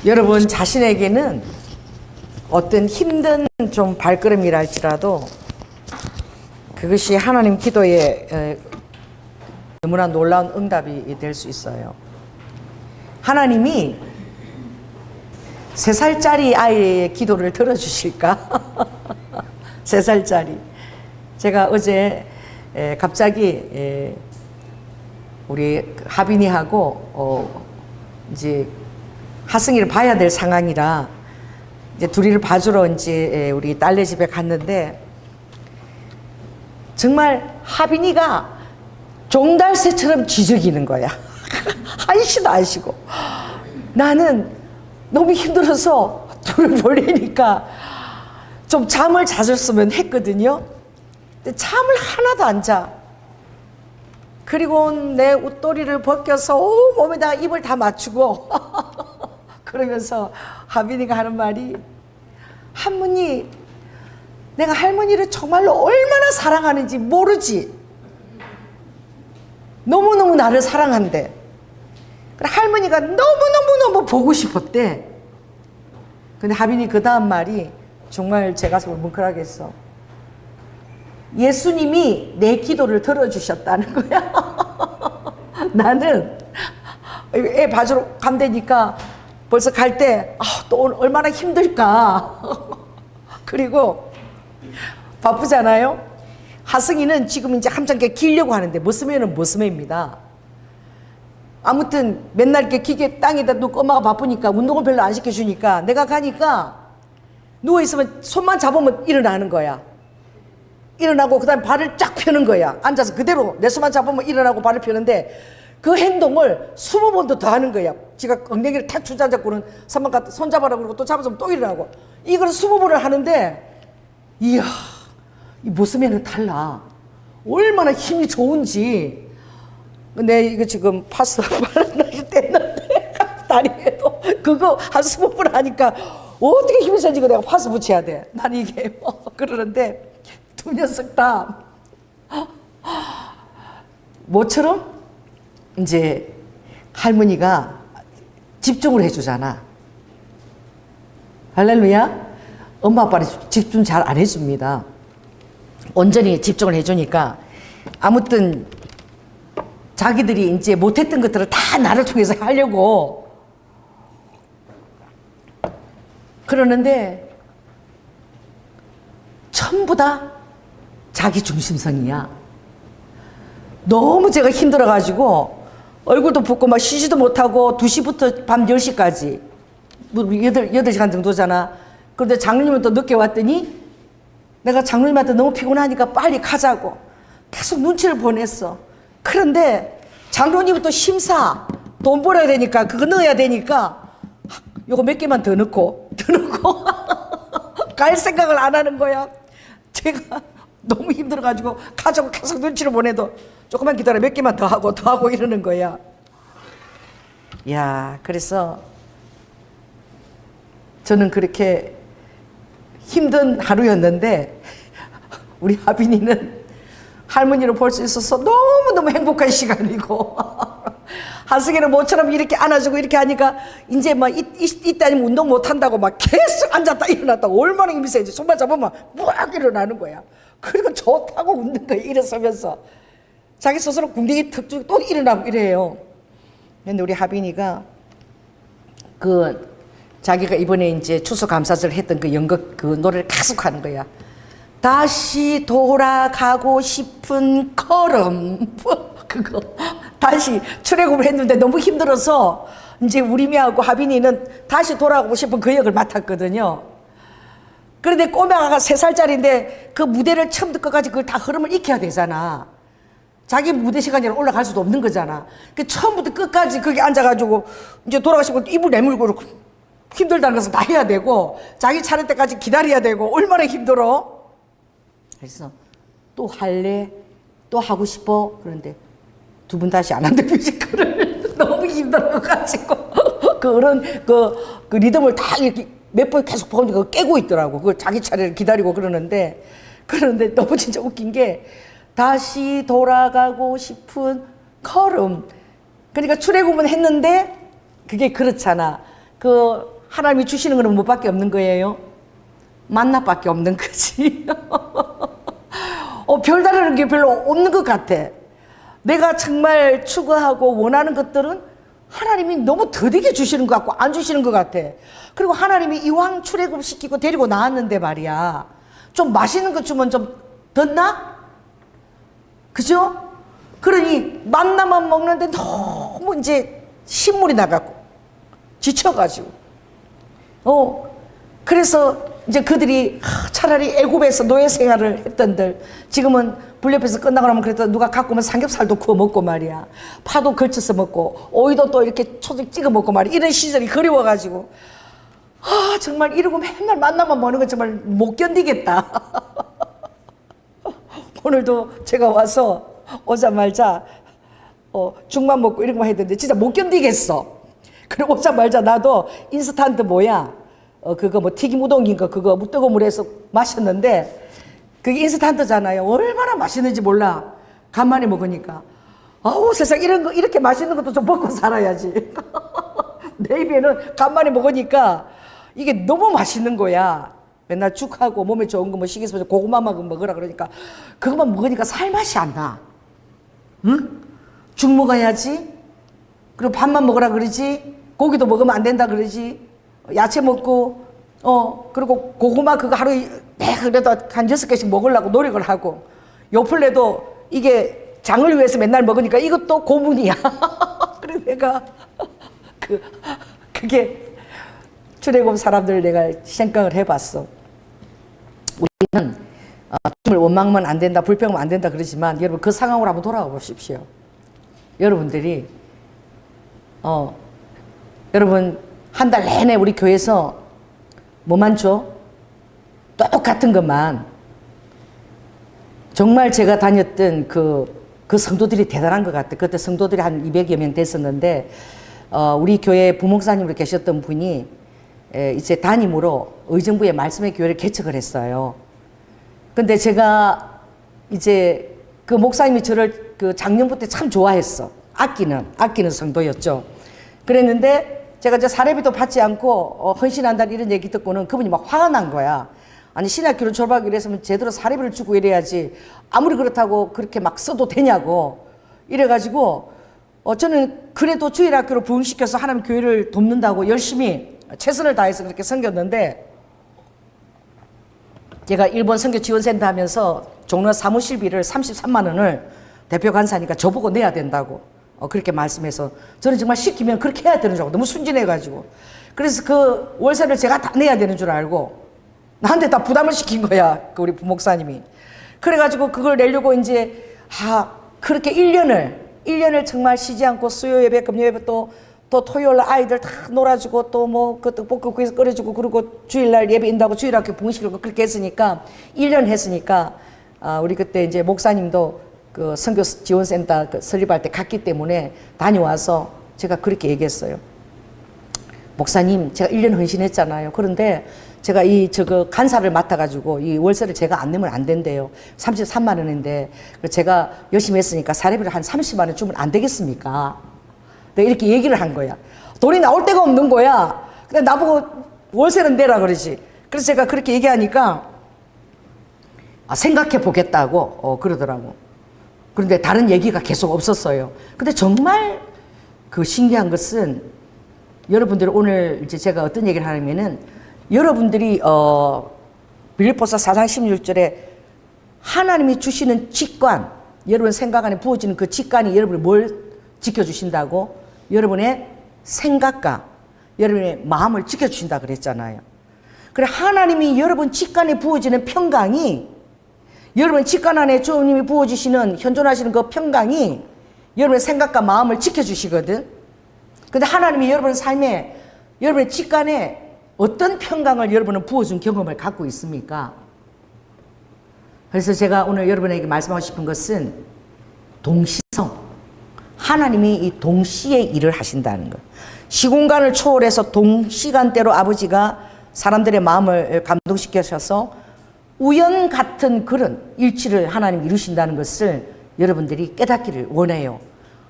여러분 자신에게는 어떤 힘든 좀 발걸음이랄지라도 그것이 하나님 기도에 너무나 놀라운 응답이 될 수 있어요. 하나님이 3살짜리 아이의 기도를 들어주실까? 3살짜리. 제가 어제 갑자기 우리 하빈이하고 이제 하승이를 봐야 될 상황이라 이제 둘이를 봐주러 이제 우리 딸네 집에 갔는데 정말 하빈이가 종달새처럼 쥐저기는 거야. 한시도 안 쉬고. 나는 너무 힘들어서 둘을 보려니까 좀 잠을 자줬으면 했거든요. 근데 잠을 하나도 안 자. 그리고 내 옷도리를 벗겨서 몸에다가 입을 다 맞추고 그러면서 하빈이가 하는 말이, 할머니, 내가 할머니를 정말로 얼마나 사랑하는지 모르지. 너무너무 나를 사랑한대. 그래, 할머니가 너무너무너무 보고 싶었대. 근데 하빈이 그 다음 말이 정말 제 가슴을 뭉클하게 했어. 예수님이 내 기도를 들어주셨다는 거야. 나는 애 봐주러 간다니까 벌써 갈 때 또 얼마나 힘들까. 그리고 바쁘잖아요. 하승이는 지금 이제 한참 기려고 하는데 머스매는 머스매입니다. 아무튼 맨날 이렇게 기계 땅에다 놓고 엄마가 바쁘니까 운동을 별로 안 시켜주니까 내가 가니까 누워있으면 손만 잡으면 일어나는 거야. 일어나고 그 다음에 발을 쫙 펴는 거야. 앉아서 그대로 내 손만 잡으면 일어나고 발을 펴는데 그 행동을 20번도 더 하는 거야. 지가 엉덩이를 탁 주저앉고는 손 잡아라 그러고 또 잡아서 또 일어나고. 이걸 20번을 하는데 이야, 이 모습에는 달라. 얼마나 힘이 좋은지. 내 이거 지금 파스 발라날 때는데 다리에도 그거 한 20번 하니까 어떻게 힘이 세지고 내가 파스 붙여야 돼. 난 이게 그러는데 두 녀석 다 모처럼 이제 할머니가 집중을 해주잖아. 할렐루야. 엄마 아빠는 집중 잘 안 해줍니다. 온전히 집중을 해주니까 아무튼 자기들이 이제 못했던 것들을 다 나를 통해서 하려고 그러는데 전부 다 자기 중심성이야. 너무 제가 힘들어가지고 얼굴도 붓고 막 쉬지도 못하고 2시부터 밤 10시까지 8시간 정도잖아. 그런데 장로님은 또 늦게 왔더니 내가 장로님한테 너무 피곤하니까 빨리 가자고 계속 눈치를 보냈어. 그런데 장로님은 또 심사 돈 벌어야 되니까 그거 넣어야 되니까 요거 몇 개만 더 넣고 갈 생각을 안 하는 거야. 제가 너무 힘들어가지고 가자고 계속 눈치를 보내도 조금만 기다려 몇 개만 더 하고 이러는 거야. 야, 그래서 저는 그렇게 힘든 하루였는데 우리 하빈이는 할머니를 볼 수 있어서 너무너무 행복한 시간이고 하승이는 모처럼 이렇게 안아주고 이렇게 하니까 이제 막 이때 아니면 운동 못한다고 막 계속 앉았다 일어났다고 얼마나 힘이 세지. 손만 잡으면 막 일어나는 거야. 그리고 좋다고 웃는 거야. 일어서면서 자기 스스로 궁뎅이 턱 주고 또 일어나고 이래요. 근데 우리 하빈이가 자기가 이번에 이제 추수감사절 했던 그 연극 그 노래를 계속 하는 거야. 다시 돌아가고 싶은 걸음. 그거 다시 출애굽을 했는데 너무 힘들어서 이제 우리미하고 하빈이는 다시 돌아가고 싶은 그 역을 맡았거든요. 그런데 꼬맹아가 3살짜리인데 그 무대를 처음부터 끝까지 그걸 다 흐름을 익혀야 되잖아. 자기 무대 시간이 올라갈 수도 없는 거잖아. 그 처음부터 끝까지 거기 앉아가지고 이제 돌아가시면 입을 내물고 힘들다는 것을 다 해야 되고 자기 차례 때까지 기다려야 되고 얼마나 힘들어. 그래서 또 할래? 또 하고 싶어? 그런데 두 분 다시 안 한대 뮤지컬을 너무 힘들어가지고 그 리듬을 다 이렇게 몇 번 계속 보니까 깨고 있더라고. 그걸 자기 차례를 기다리고 그러는데 너무 진짜 웃긴 게 다시 돌아가고 싶은 걸음. 그러니까 출애굽은 했는데 그게 그렇잖아. 그 하나님이 주시는 거는 뭐밖에 없는 거예요? 만나밖에 없는 거지. 별다른 게 별로 없는 것 같아. 내가 정말 추구하고 원하는 것들은 하나님이 너무 더디게 주시는 것 같고 안 주시는 것 같아. 그리고 하나님이 이왕 출애굽시키고 데리고 나왔는데 말이야, 좀 맛있는 거 주면 좀 덧나? 그죠? 그러니 만나만 먹는데 너무 이제 신물이 나가고 지쳐가지고 그래서 이제 그들이 차라리 애굽에서 노예 생활을 했던들 지금은 불협에서 끝나고 나면 그래도 누가 갖고 오면 삼겹살도 구워 먹고 말이야, 파도 걸쳐서 먹고 오이도 또 이렇게 초장 찍어 먹고 말이야. 이런 시절이 그리워가지고 정말 이러고 맨날 만나만 먹는 거 정말 못 견디겠다. 오늘도 제가 와서 오자마자 죽만 먹고 이런 거 해야 되는데 진짜 못 견디겠어. 그리고 오자마자 나도 인스턴트 그거 뭐 튀김 우동인가 그거 뜨거운 물에서 마셨는데 그게 인스턴트잖아요. 얼마나 맛있는지 몰라. 간만에 먹으니까 아우 세상 이런 거 이렇게 맛있는 것도 좀 먹고 살아야지. 내 입에는 간만에 먹으니까 이게 너무 맛있는 거야. 맨날 죽하고 몸에 좋은 거 뭐 식이섬유 고구마만 먹으라 그러니까 그것만 먹으니까 살맛이 안 나. 응? 죽 먹어야지. 그리고 밥만 먹으라 그러지. 고기도 먹으면 안 된다 그러지. 야채 먹고 그리고 고구마 그거 하루에 그래도 한 6개씩 먹으려고 노력을 하고 요플레도 이게 장을 위해서 맨날 먹으니까 이것도 고문이야. 그래서 내가 그게 출애굽 사람들 내가 생각을 해봤어. 우리는 정말 원망하면 안 된다, 불평하면 안 된다 그러지만 여러분 그 상황으로 한번 돌아가 보십시오. 여러분들이 여러분 한 달 내내 우리 교회에서 뭐만 줘? 똑같은 것만. 정말 제가 다녔던 그 성도들이 대단한 것 같아. 그때 성도들이 한 200여 명 됐었는데 우리 교회 부목사님으로 계셨던 분이 이제 담임으로 의정부의 말씀의 교회를 개척을 했어요. 근데 제가 이제 그 목사님이 저를 그 작년부터 참 좋아했어. 아끼는 성도였죠. 그랬는데 제가 이제 사례비도 받지 않고 헌신한다는 이런 얘기 듣고는 그분이 막 화가 난 거야. 아니 신학교를 졸업하기 위해서는 제대로 사례비를 주고 이래야지 아무리 그렇다고 그렇게 막 써도 되냐고 이래가지고 저는 그래도 주일학교로 부흥시켜서 하나님 교회를 돕는다고 열심히 최선을 다해서 그렇게 섬겼는데 제가 일본 선교 지원센터 하면서 종로 사무실비를 33만 원을 대표 간사니까 저보고 내야 된다고 그렇게 말씀해서 저는 정말 시키면 그렇게 해야 되는 줄 알고 너무 순진해가지고 그래서 그 월세를 제가 다 내야 되는 줄 알고 나한테 다 부담을 시킨 거야. 그 우리 부목사님이. 그래가지고 그걸 내려고 이제 그렇게 1년을 정말 쉬지 않고 수요 예배, 금요 예배 또 토요일 아이들 다 놀아주고 또 뭐 그 떡볶이 구해서 끓여주고 그리고 주일날 예배 인다고 주일학교 부흥시키고 그렇게 했으니까 1년 했으니까 우리 그때 이제 목사님도 그 선교 지원센터 설립할 때 갔기 때문에 다녀와서 제가 그렇게 얘기했어요. 목사님, 제가 1년 헌신했잖아요. 그런데 제가 저거 간사를 맡아가지고 이 월세를 제가 안 내면 안 된대요. 33만 원인데 제가 열심히 했으니까 사례비를 한 30만 원 주면 안 되겠습니까? 내가 이렇게 얘기를 한 거야. 돈이 나올 데가 없는 거야. 근데 나보고 월세는 내라 그러지. 그래서 제가 그렇게 얘기하니까 생각해 보겠다고 그러더라고. 그런데 다른 얘기가 계속 없었어요. 근데 정말 그 신기한 것은 여러분들 오늘 이제 제가 어떤 얘기를 하냐면은 여러분들이 빌립보서 4장 16절에 하나님이 주시는 직관, 여러분 생각 안에 부어지는 그 직관이 여러분을 뭘 지켜주신다고? 여러분의 생각과 여러분의 마음을 지켜주신다 그랬잖아요. 그래 하나님이 여러분 직관에 부어지는 평강이 여러분 직관 안에 주님이 부어주시는 현존하시는 그 평강이 여러분의 생각과 마음을 지켜주시거든. 근데 하나님이 여러분 삶에 여러분의 직관에 어떤 평강을 여러분은 부어준 경험을 갖고 있습니까? 그래서 제가 오늘 여러분에게 말씀하고 싶은 것은 동시성. 하나님이 이 동시에 일을 하신다는 것. 시공간을 초월해서 동시간대로 아버지가 사람들의 마음을 감동시켜셔서 우연 같은 그런 일치를 하나님이 이루신다는 것을 여러분들이 깨닫기를 원해요.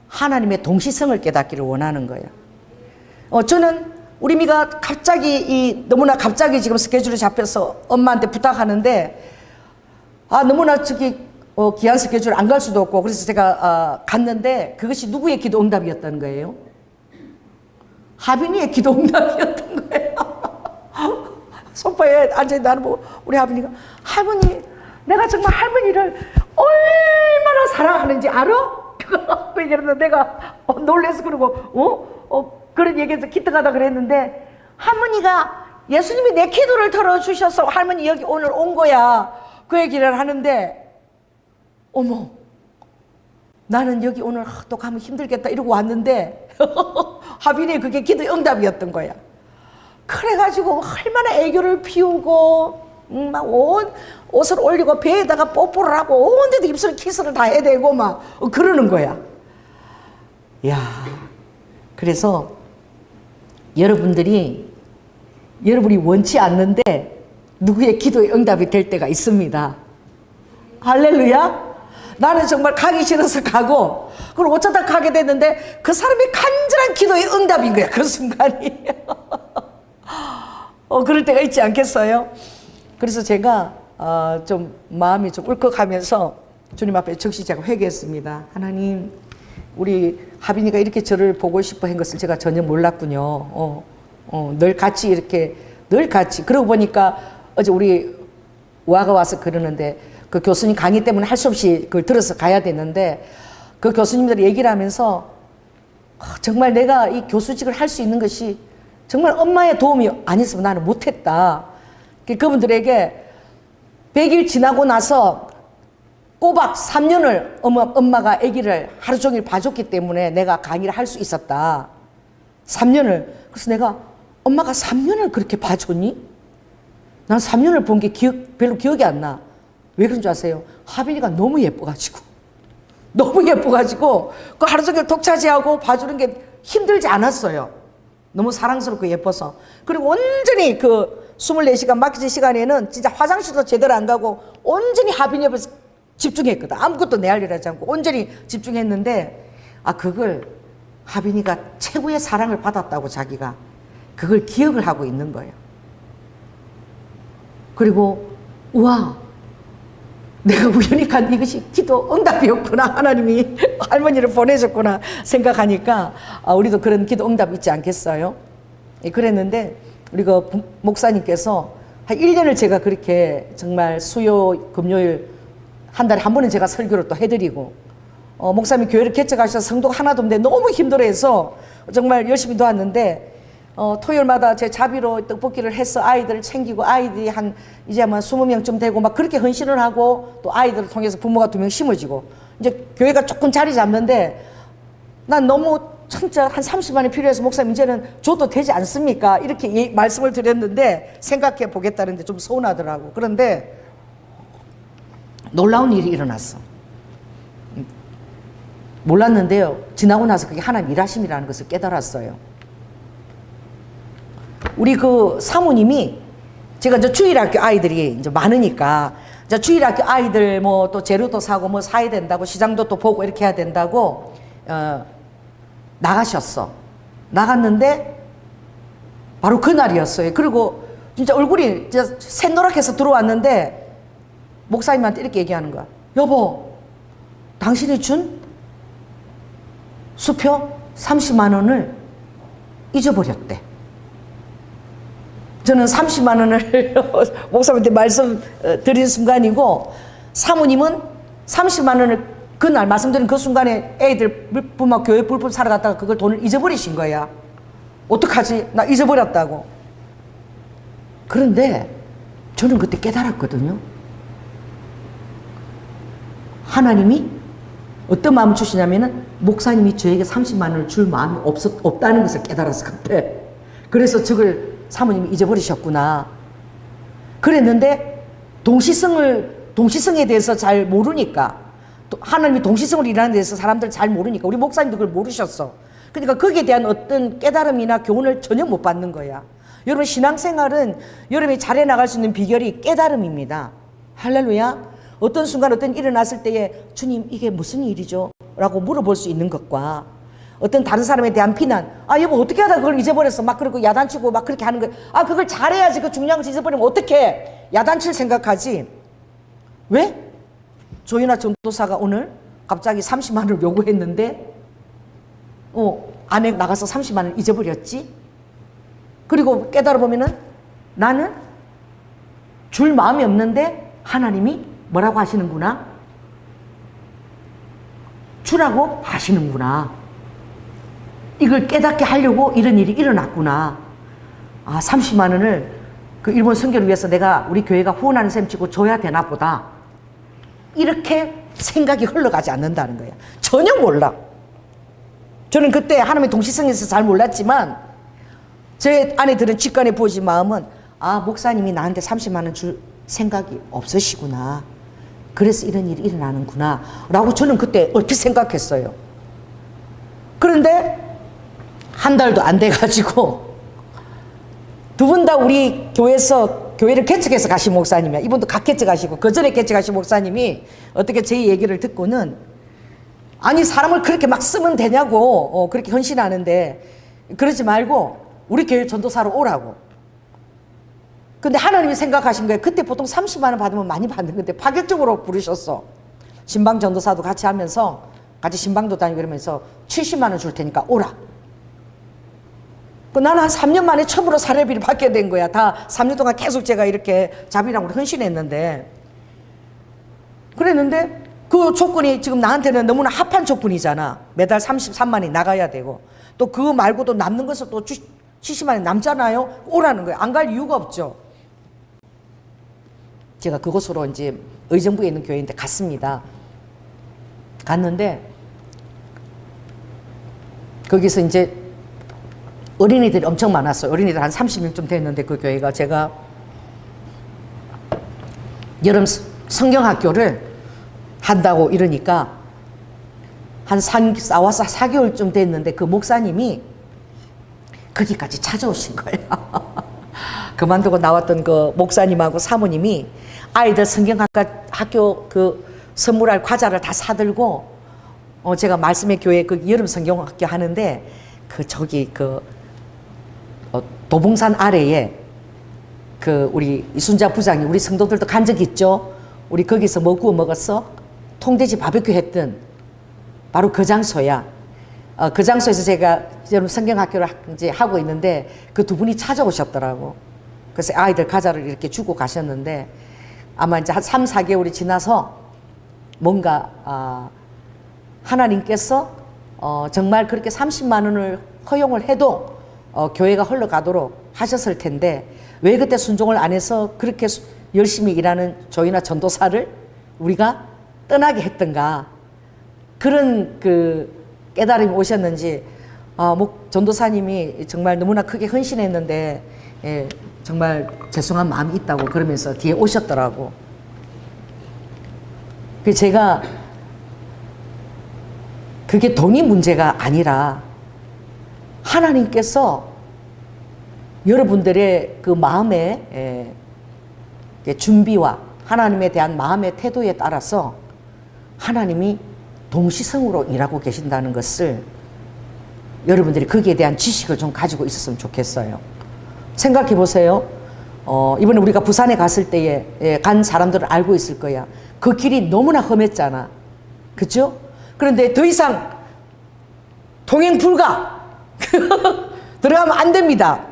하나님의 동시성을 깨닫기를 원하는 거예요. 저는 우리 미가 갑자기 너무나 갑자기 지금 스케줄이 잡혀서 엄마한테 부탁하는데 너무나 귀한 스케줄 안 갈 수도 없고 그래서 제가 갔는데 그것이 누구의 기도 응답이었다는 거예요? 하빈이의 기도 응답이었던 거예요. 소파에 앉아있는 나는 우리 하빈이가 할머니 내가 정말 할머니를 얼마나 사랑하는지 알아? 그 얘기를 내가 놀래서 그러고 그런 얘기해서 기특하다 그랬는데 할머니가 예수님이 내 기도를 들어주셔서 할머니 여기 오늘 온 거야 그 얘기를 하는데 어머 나는 여기 오늘 또 가면 힘들겠다 이러고 왔는데 하빈이 그게 기도 응답이었던 거야. 그래가지고 얼마나 애교를 피우고 막 온 옷을 올리고 배에다가 뽀뽀를 하고 온 데도 입술 키스를 다 해야 되고 막 그러는 거야. 야, 그래서 여러분이 원치 않는데 누구의 기도의 응답이 될 때가 있습니다. 할렐루야. 나는 정말 가기 싫어서 가고 그걸 어쩌다 가게 됐는데 그 사람이 간절한 기도의 응답인 거야 그 순간이. 그럴 때가 있지 않겠어요? 그래서 제가 좀 마음이 좀 울컥하면서 주님 앞에 즉시 제가 회개했습니다. 하나님 우리 하빈이가 이렇게 저를 보고 싶어 한 것을 제가 전혀 몰랐군요. 늘 같이 그러고 보니까 어제 우리 와가 와서 그러는데 그 교수님 강의 때문에 할 수 없이 그걸 들어서 가야 되는데 그 교수님들이 얘기를 하면서 정말 내가 이 교수직을 할 수 있는 것이 정말 엄마의 도움이 아니었으면 나는 못했다. 그분들에게 100일 지나고 나서 꼬박 3년을 엄마가 아기를 하루 종일 봐줬기 때문에 내가 강의를 할 수 있었다. 3년을. 그래서 내가 엄마가 3년을 그렇게 봐줬니? 난 3년을 본 게 별로 기억이 안 나. 왜 그런 줄 아세요? 하빈이가 너무 예뻐가지고 그 하루 종일 독차지하고 봐주는 게 힘들지 않았어요. 너무 사랑스럽고 예뻐서. 그리고 온전히 그 24시간 맡기는 시간에는 진짜 화장실도 제대로 안 가고 온전히 하빈이 옆에서 집중했거든. 아무것도 내 할 일 하지 않고 온전히 집중했는데 그걸 하빈이가 최고의 사랑을 받았다고 자기가 그걸 기억을 하고 있는 거예요. 그리고 우와 내가 우연히 간 이것이 기도 응답이었구나. 하나님이 할머니를 보내셨구나 생각하니까 우리도 그런 기도 응답 있지 않겠어요? 그랬는데 우리 그 목사님께서 한 1년을 제가 그렇게 정말 수요 금요일 한 달에 한 번은 제가 설교를 또 해드리고 목사님이 교회를 개척하셔서 성도가 하나도 없는데 너무 힘들어해서 정말 열심히 도왔는데 토요일마다 제 자비로 떡볶이를 해서 아이들을 챙기고 아이들이 이제 아마 20명쯤 되고 막 그렇게 헌신을 하고 또 아이들을 통해서 부모가 2명 심어지고 이제 교회가 조금 자리 잡는데 난 너무 진짜 한 30만 원이 필요해서 목사님 이제는 줘도 되지 않습니까? 이렇게 말씀을 드렸는데 생각해 보겠다는데 좀 서운하더라고. 그런데 놀라운 일이 일어났어. 몰랐는데요. 지나고 나서 그게 하나님 일하심이라는 것을 깨달았어요. 우리 그 사모님이 제가 이제 주일학교 아이들이 이제 많으니까 이제 주일학교 아이들 뭐 또 재료도 사고 뭐 사야 된다고 시장도 또 보고 이렇게 해야 된다고 나가셨어. 나갔는데 바로 그날이었어요. 그리고 진짜 얼굴이 진짜 샛노랗게서 들어왔는데 목사님한테 이렇게 얘기하는 거야. 여보, 당신이 준 수표 30만 원을 잊어버렸대. 저는 30만 원을 목사님한테 말씀 드린 순간이고 사모님은 30만 원을 그날 말씀드린 그 순간에 애들 물품 교회 물품 사러 갔다가 그걸 돈을 잊어버리신 거야. 어떡하지? 나 잊어버렸다고. 그런데 저는 그때 깨달았거든요. 하나님이 어떤 마음을 주시냐면은 목사님이 저에게 30만 원을 줄 마음이 없다는 것을 깨달았어 그때. 그래서 저걸 사모님이 잊어버리셨구나. 그랬는데 동시성에 대해서 잘 모르니까 하나님이 동시성을 일하는 데서 사람들 잘 모르니까 우리 목사님도 그걸 모르셨어. 그러니까 거기에 대한 어떤 깨달음이나 교훈을 전혀 못 받는 거야. 여러분 신앙생활은 여러분이 잘해 나갈 수 있는 비결이 깨달음입니다. 할렐루야. 어떤 순간 어떤 일이 일어났을 때에 주님 이게 무슨 일이죠? 라고 물어볼 수 있는 것과 어떤 다른 사람에 대한 비난. 아, 여보, 어떻게 하다 그걸 잊어버렸어. 막 그러고 야단치고 막 그렇게 하는 거야. 아, 그걸 잘해야지. 그 중요한 거 잊어버리면 어떡해. 야단칠 생각하지. 왜? 조윤아 전도사가 오늘 갑자기 30만 원을 요구했는데, 아내 나가서 30만 원을 잊어버렸지? 그리고 깨달아 보면은 나는 줄 마음이 없는데 하나님이 뭐라고 하시는구나? 주라고 하시는구나. 이걸 깨닫게 하려고 이런 일이 일어났구나. 아, 30만 원을 그 일본 선교를 위해서 내가 우리 교회가 후원하는 셈 치고 줘야 되나 보다. 이렇게 생각이 흘러가지 않는다는 거야. 전혀 몰라. 저는 그때 하나님의 동시성에서 잘 몰랐지만 제 아내들은 직관에 보여진 마음은 아, 목사님이 나한테 30만 원 줄 생각이 없으시구나. 그래서 이런 일이 일어나는구나 라고 저는 그때 얼핏 생각했어요. 그런데 한 달도 안 돼가지고 두 분 다 우리 교회에서 교회를 개척해서 가신 목사님이야. 이분도 각 개척하시고 그 전에 개척하신 목사님이 어떻게 제 얘기를 듣고는 아니 사람을 그렇게 막 쓰면 되냐고 그렇게 헌신하는데 그러지 말고 우리 교회 전도사로 오라고. 근데 하나님이 생각하신 거예요. 그때 보통 30만 원 받으면 많이 받는 건데 파격적으로 부르셨어. 신방 전도사도 같이 하면서 같이 신방도 다니고 이러면서 70만 원 줄 테니까 오라. 나는 한 3년 만에 처음으로 사례비를 받게 된 거야. 다 3년 동안 계속 제가 이렇게 자비랑으로 헌신했는데. 그랬는데 그 조건이 지금 나한테는 너무나 합한 조건이잖아. 매달 33만 원이 나가야 되고 또 그거 말고도 남는 것을 또 70만 원이 남잖아요. 오라는 거예요. 안 갈 이유가 없죠. 제가 그곳으로 이제 의정부에 있는 교회인데 갔습니다. 갔는데 거기서 이제 어린이들이 엄청 많았어요. 어린이들 한 30명쯤 됐는데 그 교회가 제가 여름 성경학교를 한다고 이러니까 한 4개월쯤 됐는데 그 목사님이 거기까지 찾아오신 거예요. 그만두고 나왔던 그 목사님하고 사모님이 아이들 성경학교 그 선물할 과자를 다 사들고 제가 말씀의 교회 그 여름 성경학교 하는데 그 저기 그 도봉산 아래에 그 우리 이순자 부장이 우리 성도들도 간 적 있죠. 우리 거기서 뭐 구워 먹었어? 통돼지 바베큐 했던 바로 그 장소야. 그 장소에서 제가 여러분 성경학교를 이제 하고 있는데 그 두 분이 찾아오셨더라고. 그래서 아이들 과자를 이렇게 주고 가셨는데 아마 이제 한 3, 4개월이 지나서 뭔가 하나님께서 정말 그렇게 30만 원을 허용을 해도 교회가 흘러가도록 하셨을 텐데 왜 그때 순종을 안 해서 그렇게 열심히 일하는 조이나 전도사를 우리가 떠나게 했던가. 그런 그 깨달음이 오셨는지 전도사님이 정말 너무나 크게 헌신했는데 정말 죄송한 마음이 있다고 그러면서 뒤에 오셨더라고. 그래서 제가 그게 돈이 문제가 아니라 하나님께서 여러분들의 그 마음의 준비와 하나님에 대한 마음의 태도에 따라서 하나님이 동시성으로 일하고 계신다는 것을 여러분들이 거기에 대한 지식을 좀 가지고 있었으면 좋겠어요. 생각해 보세요. 이번에 우리가 부산에 갔을 때에 간 사람들은 알고 있을 거야. 그 길이 너무나 험했잖아. 그죠? 그런데 더 이상 통행 불가. 들어가면 안 됩니다.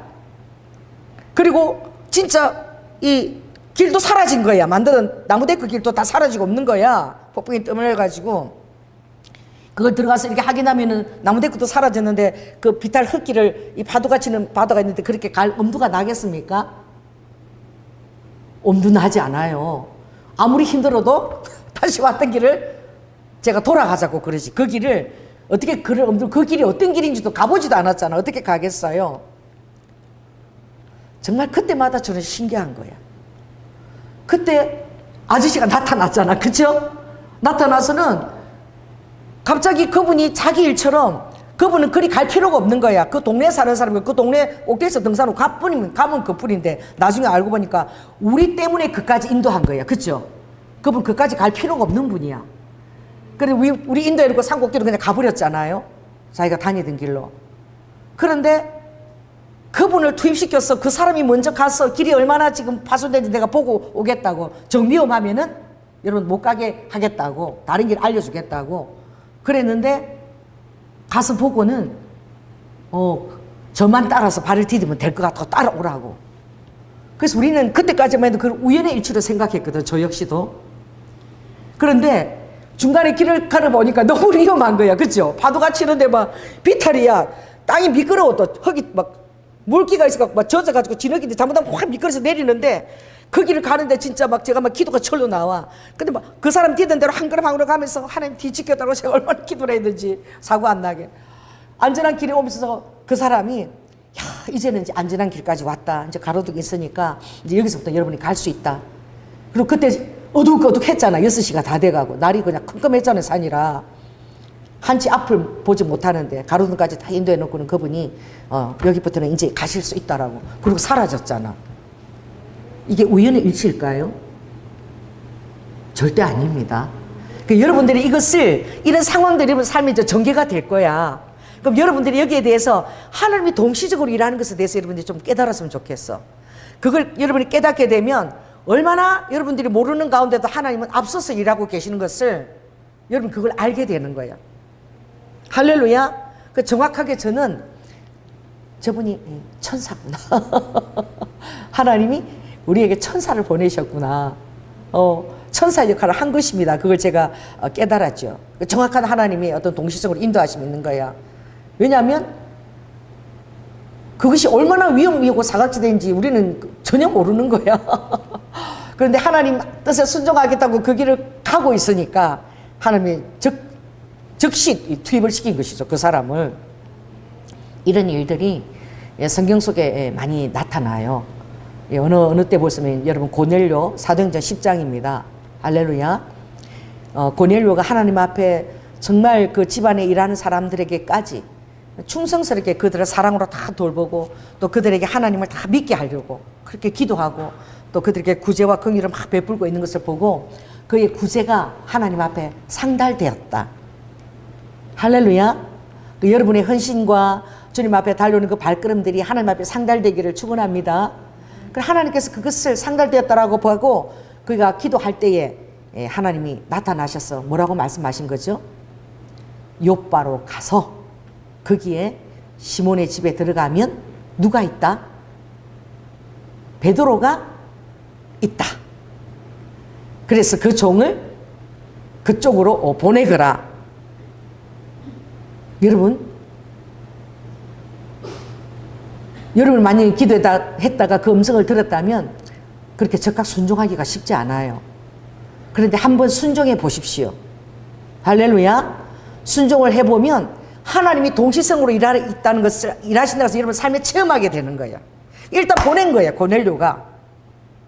그리고 진짜 이 길도 사라진 거야. 만드는 나무데크 길도 다 사라지고 없는 거야. 폭풍이 떠밀려가지고. 그걸 들어가서 이렇게 확인하면은 나무데크도 사라졌는데 그 비탈 흙길을 이 파도가 치는 바다가 있는데 그렇게 갈 엄두가 나겠습니까? 엄두 나지 않아요. 아무리 힘들어도 다시 왔던 길을 제가 돌아가자고 그러지. 그 길을 어떻게 그 길이 어떤 길인지도 가보지도 않았잖아. 어떻게 가겠어요? 정말 그때마다 저는 신기한 거야. 그때 아저씨가 나타났잖아. 그죠? 나타나서는 갑자기 그분이 자기 일처럼 그분은 그리 갈 필요가 없는 거야. 그 동네에 사는 사람이 그 동네 꼭대기에서 등산하고 가면 그뿐인데 나중에 알고 보니까 우리 때문에 그까지 인도한 거야. 그죠? 그분 그까지 갈 필요가 없는 분이야. 그래 우리 인도에 놓고 산 꼭대기로 그냥 가버렸잖아요. 자기가 다니던 길로. 그런데 그분을 투입시켜서 그 사람이 먼저 가서 길이 얼마나 지금 파손된지 내가 보고 오겠다고, 정비험하면은 여러분 못 가게 하겠다고, 다른 길 알려주겠다고 그랬는데, 가서 보고는 저만 따라서 발을 디디면 될 것 같고 따라오라고. 그래서 우리는 그때까지만 해도 그걸 우연의 일치로 생각했거든, 저 역시도. 그런데 중간에 길을 걸어보니까 너무 위험한 거야. 그죠? 파도가 치는데 막 비탈이야. 땅이 미끄러워. 또 흙이 막 물기가 있어갖고 막 젖어가지고 진흙인데 잘못하면 확 미끄러서 내리는데, 그 길을 가는데 진짜 막 제가 막 기도가 절로 나와. 근데 막 그 사람 뛰던 대로 한 걸음 한 걸음 가면서 하나님 뒤지켰다고 제가 얼마나 기도를 했는지, 사고 안 나게. 안전한 길에 오면서 그 사람이, 야, 이제는 이제 안전한 길까지 왔다. 이제 가로등이 있으니까 이제 여기서부터 여러분이 갈 수 있다. 그리고 그때 어둑어둑했잖아. 6시가 다 돼가고 날이 그냥 컴컴했잖아요, 산이라. 한치 앞을 보지 못하는데 가로등까지 다 인도해 놓고는 그분이 여기부터는 이제 가실 수 있다라고. 그리고 사라졌잖아. 이게 우연의 일치일까요? 절대 아닙니다. 여러분들이 이것을, 이런 상황들이 여러분 삶에 이제 전개가 될 거야. 그럼 여러분들이 여기에 대해서 하나님이 동시적으로 일하는 것에 대해서 여러분들이 좀 깨달았으면 좋겠어. 그걸 여러분이 깨닫게 되면 얼마나 여러분들이 모르는 가운데도 하나님은 앞서서 일하고 계시는 것을 여러분 그걸 알게 되는 거예요. 할렐루야. 그 정확하게 저분이 천사구나. 하나님이 우리에게 천사를 보내셨구나. 천사 역할을 한 것입니다. 그걸 제가 깨달았죠. 정확한 하나님이 어떤 동시적으로 인도하심이 있는 거야. 왜냐하면 그것이 얼마나 위험이고 사각지대인지 우리는 전혀 모르는 거야. 그런데 하나님 뜻에 순종하겠다고 그 길을 가고 있으니까 하나님이 즉시 투입을 시킨 것이죠, 그 사람을. 이런 일들이 성경 속에 많이 나타나요. 어느 때 보시면 여러분 고넬료 사도행전 10장입니다. 할렐루야. 고넬료가 하나님 앞에 정말 그 집안에 일하는 사람들에게까지 충성스럽게 그들을 사랑으로 다 돌보고, 또 그들에게 하나님을 다 믿게 하려고 그렇게 기도하고, 또 그들에게 구제와 긍휼을 막 베풀고 있는 것을 보고 그의 구제가 하나님 앞에 상달되었다. 할렐루야. 여러분의 헌신과 주님 앞에 달려오는 그 발걸음들이 하나님 앞에 상달되기를 축원합니다. 하나님께서 그것을 상달되었다라고 보고 그가 기도할 때에 하나님이 나타나셔서 뭐라고 말씀하신 거죠? 욥바로 가서 거기에 시몬의 집에 들어가면 누가 있다? 베드로가 있다. 그래서 그 종을 그쪽으로 보내거라. 여러분 만약에 기도했다가 그 음성을 들었다면 그렇게 적극 순종하기가 쉽지 않아요. 그런데 한번 순종해 보십시오. 할렐루야. 순종을 해보면 하나님이 동시성으로 일하신다는 것을 여러분 삶에 체험하게 되는 거예요. 일단 보낸 거예요. 고넬료가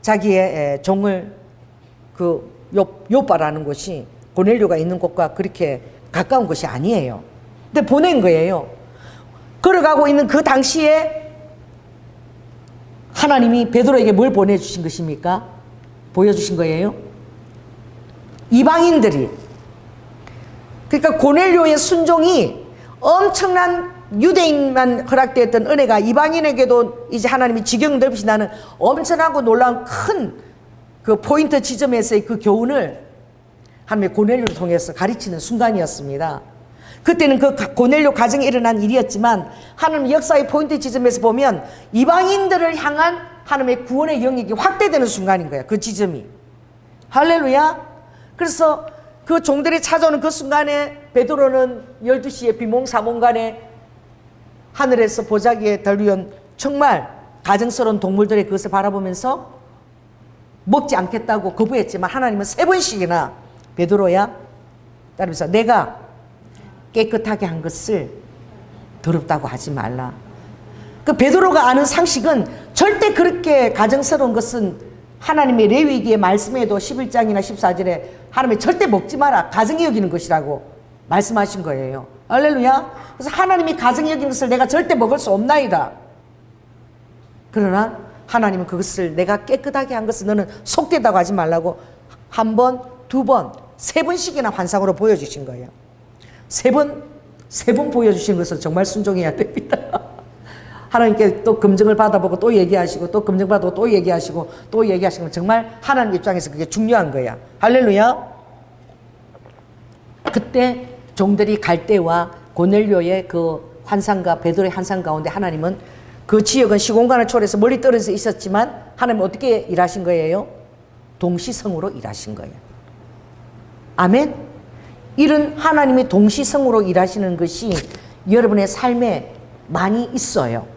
자기의 종을, 그 욥바라는 곳이 고넬료가 있는 곳과 그렇게 가까운 곳이 아니에요. 근데 보낸 거예요. 걸어가고 있는 그 당시에 하나님이 베드로에게 뭘 보내주신 것입니까? 보여주신 거예요. 이방인들이, 그러니까 고넬료의 순종이 엄청난, 유대인만 허락되었던 은혜가 이방인에게도 이제 하나님이 지경 넓히시다는 엄청나고 놀라운 큰 그 포인트 지점에서의 그 교훈을 하나님의 고넬료를 통해서 가르치는 순간이었습니다. 그때는 그 고넬료 가정에 일어난 일이었지만 하나님 역사의 포인트 지점에서 보면 이방인들을 향한 하나님의 구원의 영역이 확대되는 순간인 거야, 그 지점이. 할렐루야. 그래서 그 종들이 찾아오는 그 순간에 베드로는 12시에 비몽사몽간에 하늘에서 보자기에 달려온 정말 가증스러운 동물들의 그것을 바라보면서 먹지 않겠다고 거부했지만 하나님은 3번씩이나 베드로야, 따르면서 내가 깨끗하게 한 것을 더럽다고 하지 말라. 그 베드로가 아는 상식은 절대 그렇게 가증스러운 것은 하나님의 레위기의 말씀에도 11장이나 14절에 하나님이 절대 먹지 마라, 가증히 여기는 것이라고 말씀하신 거예요. 할렐루야. 그래서 하나님이 가증히 여기는 것을 내가 절대 먹을 수 없나이다. 그러나 하나님은 그것을 내가 깨끗하게 한 것을 너는 속되다고 하지 말라고 1번, 2번, 3번씩이나 환상으로 보여주신 거예요. 3번 3번 보여주시는 것을 정말 순종해야 됩니다. 하나님께 또 검증을 받아보고 또 얘기하시고 또 검증받고 또 얘기하시고 또 얘기하시면 정말 하나님 입장에서 그게 중요한 거야. 할렐루야. 그때 종들이 갈대와 고넬료의 그 환상과 베드로의 환상 가운데 하나님은 그 지역은 시공간을 초월해서 멀리 떨어져 있었지만 하나님은 어떻게 일하신 거예요? 동시성으로 일하신 거예요. 아멘. 이런 하나님이 동시성으로 일하시는 것이 여러분의 삶에 많이 있어요.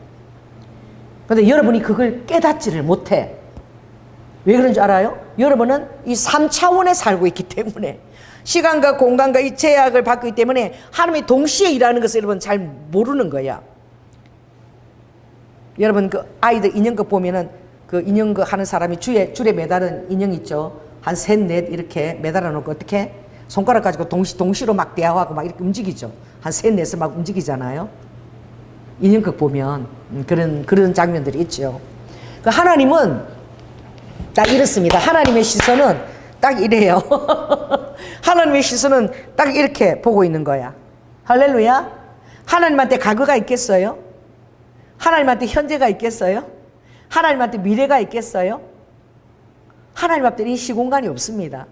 그런데 여러분이 그걸 깨닫지를 못해. 왜 그런 줄 알아요? 여러분은 이 3차원에 살고 있기 때문에, 시간과 공간과 이 제약을 받고 있기 때문에 하나님이 동시에 일하는 것을 여러분 잘 모르는 거야. 여러분 그 아이들 인형극 보면은 그 인형극 하는 사람이 줄에 매달은 인형 있죠. 한 3, 4 이렇게 매달아 놓고 어떻게 손가락 가지고 동시로 막 대화하고 막 이렇게 움직이죠. 한 3, 4을 막 움직이잖아요. 인형극 보면 그런 장면들이 있죠. 그 하나님은 딱 이렇습니다. 하나님의 시선은 딱 이래요. 하나님의 시선은 딱 이렇게 보고 있는 거야. 할렐루야. 하나님한테 과거가 있겠어요? 하나님한테 현재가 있겠어요? 하나님한테 미래가 있겠어요? 하나님 앞에는 이 시공간이 없습니다.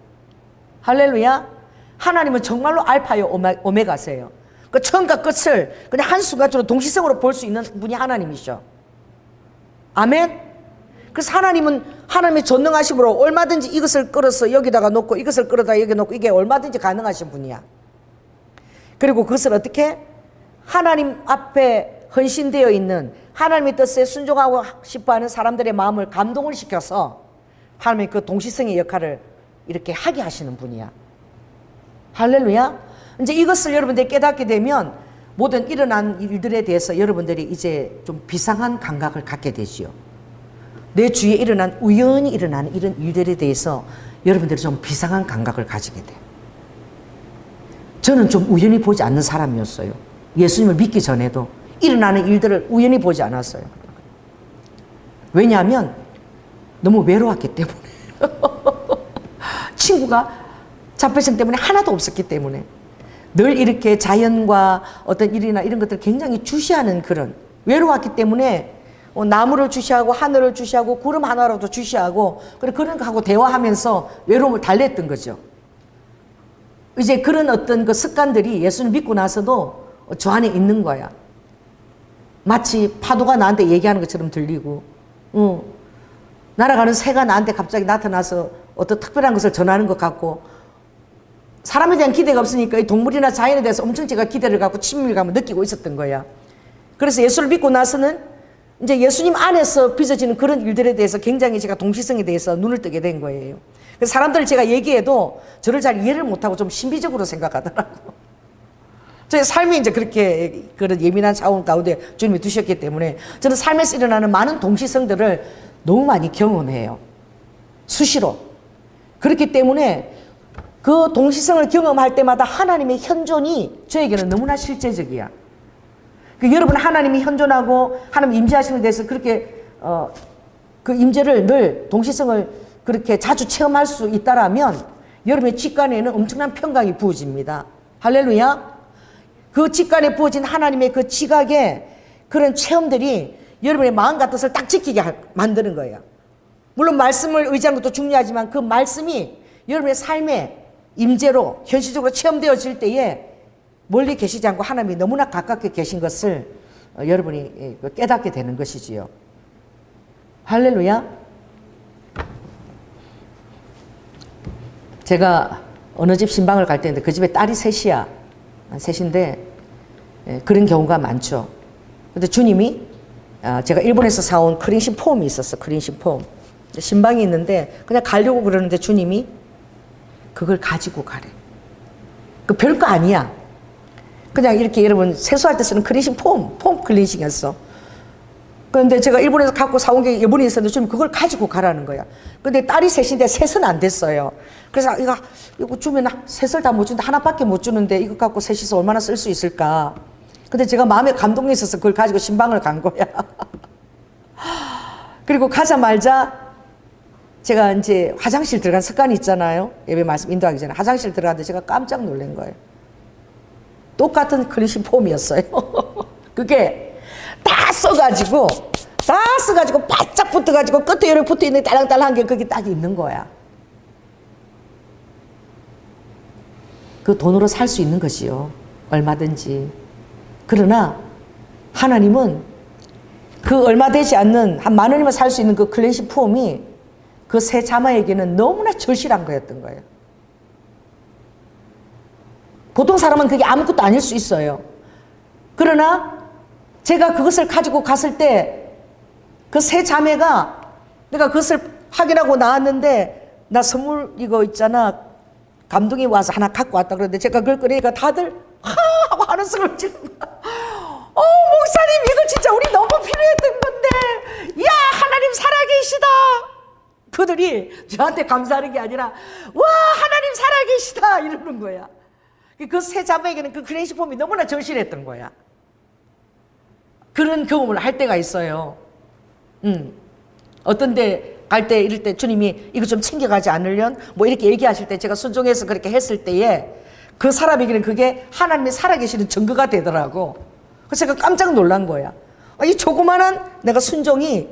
할렐루야. 하나님은 정말로 알파요 오메가세요. 그 처음과 끝을 그냥 한순간적으로 동시성으로 볼 수 있는 분이 하나님이셔. 아멘. 그래서 하나님은 하나님의 전능하심으로 얼마든지 이것을 끌어서 여기다가 놓고 이것을 끌어다 여기 놓고 이게 얼마든지 가능하신 분이야. 그리고 그것을 어떻게 하나님 앞에 헌신되어 있는 하나님의 뜻에 순종하고 싶어하는 사람들의 마음을 감동을 시켜서 하나님의 그 동시성의 역할을 이렇게 하게 하시는 분이야. 할렐루야. 이제 이것을 여러분들이 깨닫게 되면 모든 일어난 일들에 대해서 여러분들이 이제 좀 비상한 감각을 갖게 되지요. 내 주위에 우연히 일어나는 이런 일들에 대해서 여러분들이 좀 비상한 감각을 가지게 돼. 저는 좀 우연히 보지 않는 사람이었어요. 예수님을 믿기 전에도 일어나는 일들을 우연히 보지 않았어요. 왜냐하면 너무 외로웠기 때문에. 친구가 자폐성 때문에 하나도 없었기 때문에 늘 이렇게 자연과 어떤 일이나 이런 것들을 굉장히 주시하는 그런, 외로웠기 때문에 나무를 주시하고 하늘을 주시하고 구름 하나라도 주시하고 그런 거하고 대화하면서 외로움을 달랬던 거죠. 이제 그런 어떤 그 습관들이 예수를 믿고 나서도 저 안에 있는 거야. 마치 파도가 나한테 얘기하는 것처럼 들리고, 날아가는 새가 나한테 갑자기 나타나서 어떤 특별한 것을 전하는 것 같고, 사람에 대한 기대가 없으니까 이 동물이나 자연에 대해서 엄청 제가 기대를 갖고 친밀감을 느끼고 있었던 거야. 그래서 예수를 믿고 나서는 이제 예수님 안에서 빚어지는 그런 일들에 대해서 굉장히 제가 동시성에 대해서 눈을 뜨게 된 거예요. 그래서 사람들 제가 얘기해도 저를 잘 이해를 못하고 좀 신비적으로 생각하더라고. 저의 삶이 이제 그렇게 그런 예민한 차원 가운데 주님이 두셨기 때문에 저는 삶에서 일어나는 많은 동시성들을 너무 많이 경험해요. 수시로. 그렇기 때문에 그 동시성을 경험할 때마다 하나님의 현존이 저에게는 너무나 실제적이야. 여러분 하나님이 현존하고 하나님 임재하시는 데서 그렇게 그 임재를 늘 동시성을 그렇게 자주 체험할 수 있다라면 여러분의 직관에는 엄청난 평강이 부어집니다. 할렐루야. 그 직관에 부어진 하나님의 그 지각의 그런 체험들이 여러분의 마음과 뜻을 딱 지키게 만드는 거예요. 물론 말씀을 의지하는 것도 중요하지만 그 말씀이 여러분의 삶의 임재로 현실적으로 체험되어질 때에 멀리 계시지 않고 하나님이 너무나 가깝게 계신 것을 여러분이 깨닫게 되는 것이지요. 할렐루야. 제가 어느 집 신방을 갈 때인데 그 집에 딸이 셋이야. 셋인데 그런 경우가 많죠. 근데 주님이 제가 일본에서 사온 크린신 폼이 있었어. 크린신 폼. 신방이 있는데 그냥 가려고 그러는데 주님이 그걸 가지고 가래. 그 별거 아니야. 그냥 이렇게 여러분 세수할 때 쓰는 크린신 폼 클렌싱이었어. 그런데 제가 일본에서 갖고 사온 게 여분이 있었는데 주님 그걸 가지고 가라는 거야. 근데 딸이 셋인데 셋은 안 됐어요. 그래서 이거 주면 셋을 다 못 주는데 하나밖에 못 주는데 이거 갖고 셋이서 얼마나 쓸 수 있을까. 근데 제가 마음에 감동이 있어서 그걸 가지고 신방을 간 거야. 그리고 가자마자 제가 이제 화장실 들어간 습관이 있잖아요. 예배 말씀 인도하기 전에 화장실 들어갔는데 제가 깜짝 놀란 거예요. 똑같은 클리시 폼이었어요. 그게 다 써가지고 바짝 붙어가지고 끝에 이렇게 붙어있는 딸랑딸랑한 게 그게 딱 있는 거야. 그 돈으로 살 수 있는 것이요. 얼마든지. 그러나 하나님은 그 얼마 되지 않는 한 10,000원이면 살 수 있는 그 클래식 폼이 그 세 자매에게는 너무나 절실한 거였던 거예요. 보통 사람은 그게 아무것도 아닐 수 있어요. 그러나 제가 그것을 가지고 갔을 때 그 세 자매가 내가 그것을 확인하고 나왔는데 나 선물 이거 있잖아. 감독이 와서 하나 갖고 왔다 그러는데 제가 그걸 꺼내니까 다들 하고 하는 소리를 지르는 거야. 목사님 이거 진짜 우리 너무 필요했던 건데 야 하나님 살아계시다. 그들이 저한테 감사하는 게 아니라 와 하나님 살아계시다 이러는 거야. 그 세 자매에게는 그 크레이시 폼이 너무나 절실했던 거야. 그런 경험을 할 때가 있어요. 어떤 데 갈 때 이럴 때 주님이 이거 좀 챙겨가지 않으련 뭐 이렇게 얘기하실 때 제가 순종해서 그렇게 했을 때에 그 사람에게는 그게 하나님이 살아계시는 증거가 되더라고. 그래서 제가 깜짝 놀란 거야. 이 조그마한 내가 순종이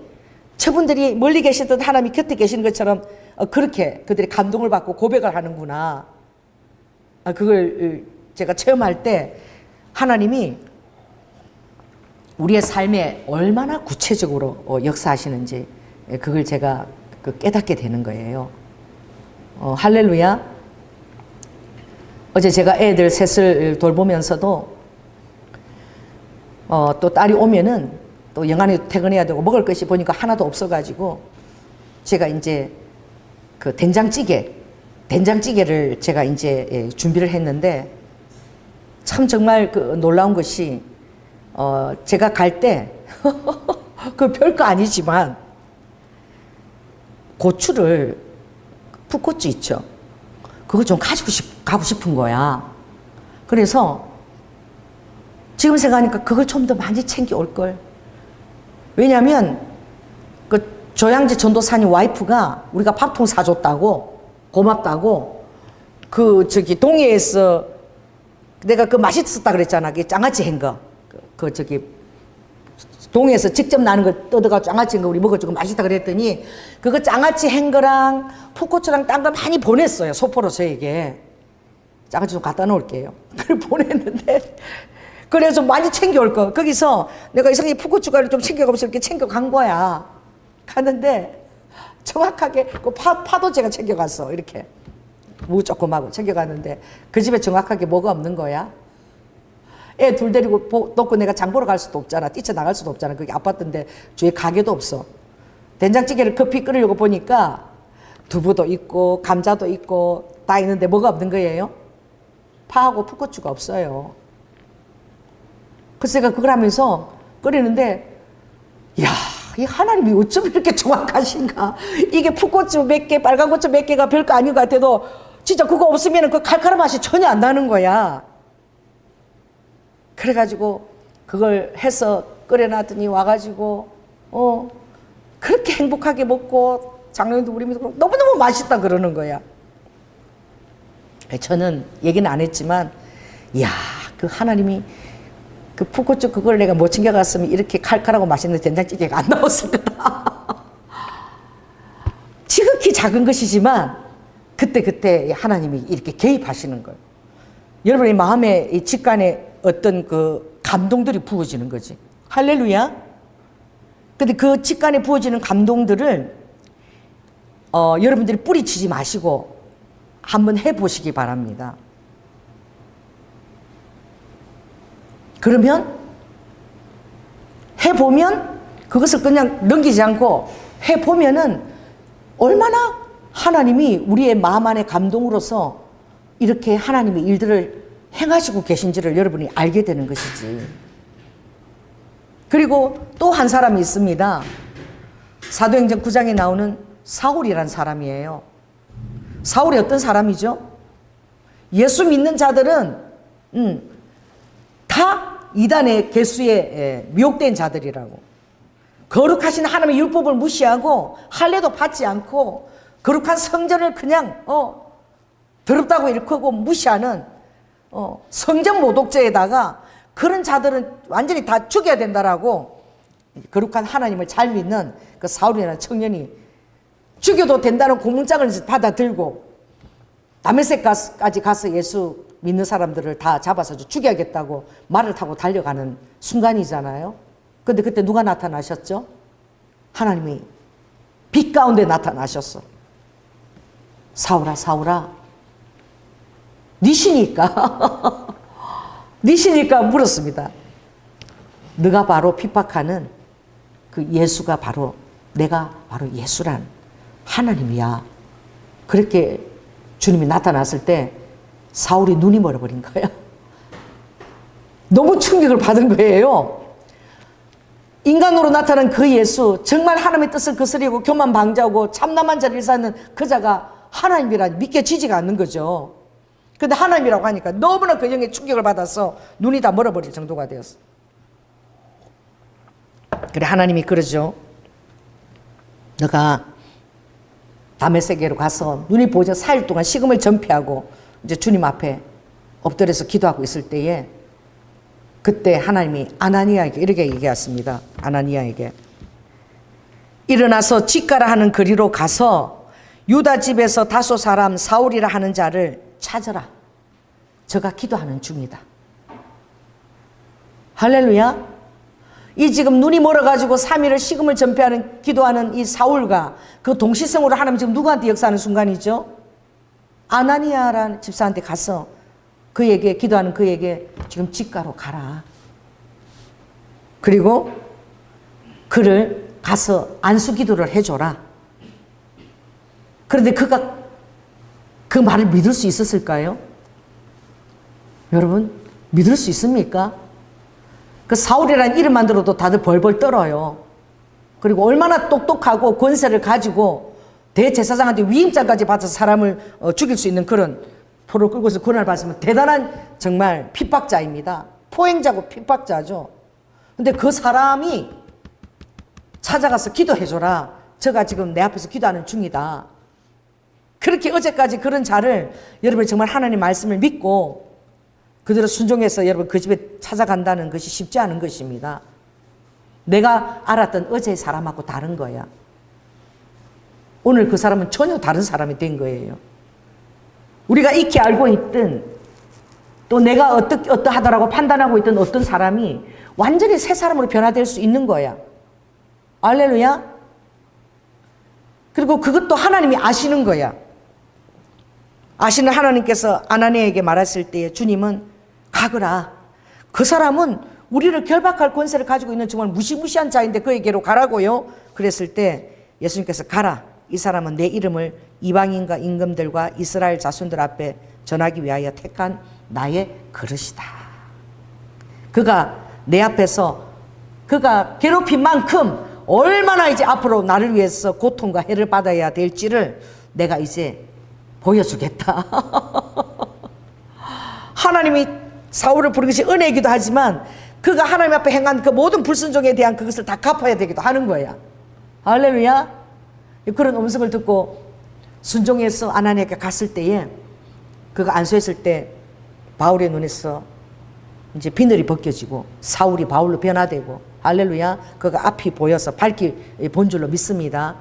저분들이 멀리 계시던 하나님이 곁에 계시는 것처럼 그렇게 그들이 감동을 받고 고백을 하는구나. 그걸 제가 체험할 때 하나님이 우리의 삶에 얼마나 구체적으로 역사하시는지 그걸 제가 깨닫게 되는 거예요. 할렐루야. 어제 제가 애들 셋을 돌보면서도 또 딸이 오면은 또 영안에 퇴근해야 되고 먹을 것이 보니까 하나도 없어가지고 제가 이제 그 된장찌개를 제가 이제 준비를 했는데 참 정말 그 놀라운 것이 제가 갈 때 그 별거 아니지만 고추를 풋고추 있죠. 그거 좀 가고 싶은 거야. 그래서 지금 생각하니까 그걸 좀 더 많이 챙겨올 걸. 왜냐하면 그 조양지 전도사님 와이프가 우리가 밥통 사줬다고 고맙다고 그 저기 동해에서 내가 그 맛있었다 그랬잖아. 그 장아찌 한 거. 그 저기 동해에서 직접 나는 걸 뜯어가지고 장아찌 한 거 우리 먹어주고 맛있다 그랬더니 그거 장아찌 한 거랑 풋고추랑 딴 거 많이 보냈어요. 소포로 저에게. 장아찌 좀 갖다 놓을게요. 그걸 보냈는데 그래서 좀 많이 챙겨올 거. 거기서 내가 이상하게 풋고추가를 좀 챙겨가면서 이렇게 챙겨간 거야. 갔는데 정확하게 그 파도 제가 챙겨갔어. 이렇게 무 조금하고 챙겨갔는데 그 집에 정확하게 뭐가 없는 거야. 애 둘 데리고 놓고 내가 장 보러 갈 수도 없잖아. 뛰쳐나갈 수도 없잖아. 그게 아파트인데 주위에 가게도 없어. 된장찌개를 급히 끓이려고 보니까 두부도 있고 감자도 있고 다 있는데 뭐가 없는 거예요? 파하고 풋고추가 없어요. 그래서 제가 그걸 하면서 끓이는데 이야 이 하나님이 어쩜 이렇게 정확하신가. 이게 풋고추 몇 개 빨간 고추 몇 개가 별거 아닌 것 같아도 진짜 그거 없으면 그 칼칼한 맛이 전혀 안 나는 거야. 그래가지고 그걸 해서 끓여놨더니 와가지고 그렇게 행복하게 먹고 장로님도 우리 믿고 너무너무 맛있다 그러는 거야. 저는 얘기는 안 했지만 이야 그 하나님이 그 풋고추 그걸 내가 못 챙겨갔으면 이렇게 칼칼하고 맛있는 된장찌개가 안 나왔을 거다. 지극히 작은 것이지만 그때 하나님이 이렇게 개입하시는 거예요. 여러분의 마음에 이 직관에 어떤 그 감동들이 부어지는 거지. 할렐루야. 근데 그 직관에 부어지는 감동들을 여러분들이 뿌리치지 마시고 한번 해보시기 바랍니다. 그러면 해보면 그것을 그냥 넘기지 않고 해보면은 얼마나 하나님이 우리의 마음 안의 감동으로서 이렇게 하나님의 일들을 행하시고 계신지를 여러분이 알게 되는 것이지. 그리고 또 한 사람이 있습니다. 사도행전 9장에 나오는 사울이란 사람이에요. 사울이 어떤 사람이죠? 예수 믿는 자들은 다 이단의 개수에 미혹된 자들이라고. 거룩하신 하나님의 율법을 무시하고 할례도 받지 않고 거룩한 성전을 그냥 더럽다고 일컫고 무시하는 성전 모독죄에다가 그런 자들은 완전히 다 죽여야 된다라고 거룩한 하나님을 잘 믿는 그 사울이라는 청년이 죽여도 된다는 고문장을 받아들고 다메섹까지 가서 예수 믿는 사람들을 다 잡아서 죽여야겠다고 말을 타고 달려가는 순간이잖아요. 근데 그때 누가 나타나셨죠? 하나님이 빛 가운데 나타나셨어. 사울아, 사울아, 니시니까 니시니까 물었습니다. 네가 바로 핍박하는 그 예수가 바로 내가 바로 예수란 하나님이야. 그렇게 주님이 나타났을 때 사울이 눈이 멀어버린 거야. 너무 충격을 받은 거예요. 인간으로 나타난 그 예수, 정말 하나님의 뜻을 거스리고 교만방자하고 참남한 자를 일사하는 그 자가 하나님이라 믿겨지지가 않는 거죠. 근데 하나님이라고 하니까 너무나 그 영에 충격을 받아서 눈이 다 멀어버릴 정도가 되었어. 그래, 하나님이 그러죠. 너가 다메섹으로 가서 눈이 보이자 4일 동안 식음을 전폐하고 이제 주님 앞에 엎드려서 기도하고 있을 때에 그때 하나님이 아나니아에게 이렇게 얘기했습니다. 아나니아에게 일어나서 직가라 하는 거리로 가서 유다 집에서 다소 사람 사울이라 하는 자를 찾아라. 저가 기도하는 중이다. 할렐루야. 이 지금 눈이 멀어가지고 3일을 식음을 전폐하는 기도하는 이 사울과 그 동시성으로 하나님 지금 누구한테 역사하는 순간이죠? 아나니아라는 집사한테 가서 그에게 기도하는 그에게 지금 직가로 가라. 그리고 그를 가서 안수 기도를 해줘라. 그런데 그가 그 말을 믿을 수 있었을까요? 여러분, 믿을 수 있습니까? 그 사울이라는 이름만 들어도 다들 벌벌 떨어요. 그리고 얼마나 똑똑하고 권세를 가지고 대제사장한테 위임장까지 받아서 사람을 죽일 수 있는 그런 포를 끌고서 권한을 받으면 대단한 정말 핍박자입니다. 포행자고 핍박자죠. 근데 그 사람이 찾아가서 기도해줘라. 저가 지금 내 앞에서 기도하는 중이다. 그렇게 어제까지 그런 자를 여러분이 정말 하나님 말씀을 믿고 그대로 순종해서 여러분 그 집에 찾아간다는 것이 쉽지 않은 것입니다. 내가 알았던 어제의 사람하고 다른 거야. 오늘 그 사람은 전혀 다른 사람이 된 거예요. 우리가 익히 알고 있던 또 내가 어떠하다라고 판단하고 있던 어떤 사람이 완전히 새 사람으로 변화될 수 있는 거야. 할렐루야. 그리고 그것도 하나님이 아시는 거야. 아시는 하나님께서 아나니아에게 말했을 때에 주님은 가거라. 그 사람은 우리를 결박할 권세를 가지고 있는 정말 무시무시한 자인데 그에게로 가라고요. 그랬을 때 예수님께서 가라. 이 사람은 내 이름을 이방인과 임금들과 이스라엘 자손들 앞에 전하기 위하여 택한 나의 그릇이다. 그가 내 앞에서 그가 괴롭힌 만큼 얼마나 이제 앞으로 나를 위해서 고통과 해를 받아야 될지를 내가 이제 보여주겠다. 하나님이 사울을 부른 것이 은혜이기도 하지만 그가 하나님 앞에 행한 그 모든 불순종에 대한 그것을 다 갚아야 되기도 하는 거야. 할렐루야. 그런 음성을 듣고 순종해서 아나니아에게 갔을 때에 그가 안수했을 때 바울의 눈에서 이제 비늘이 벗겨지고 사울이 바울로 변화되고 할렐루야. 그가 앞이 보여서 밝히 본 줄로 믿습니다.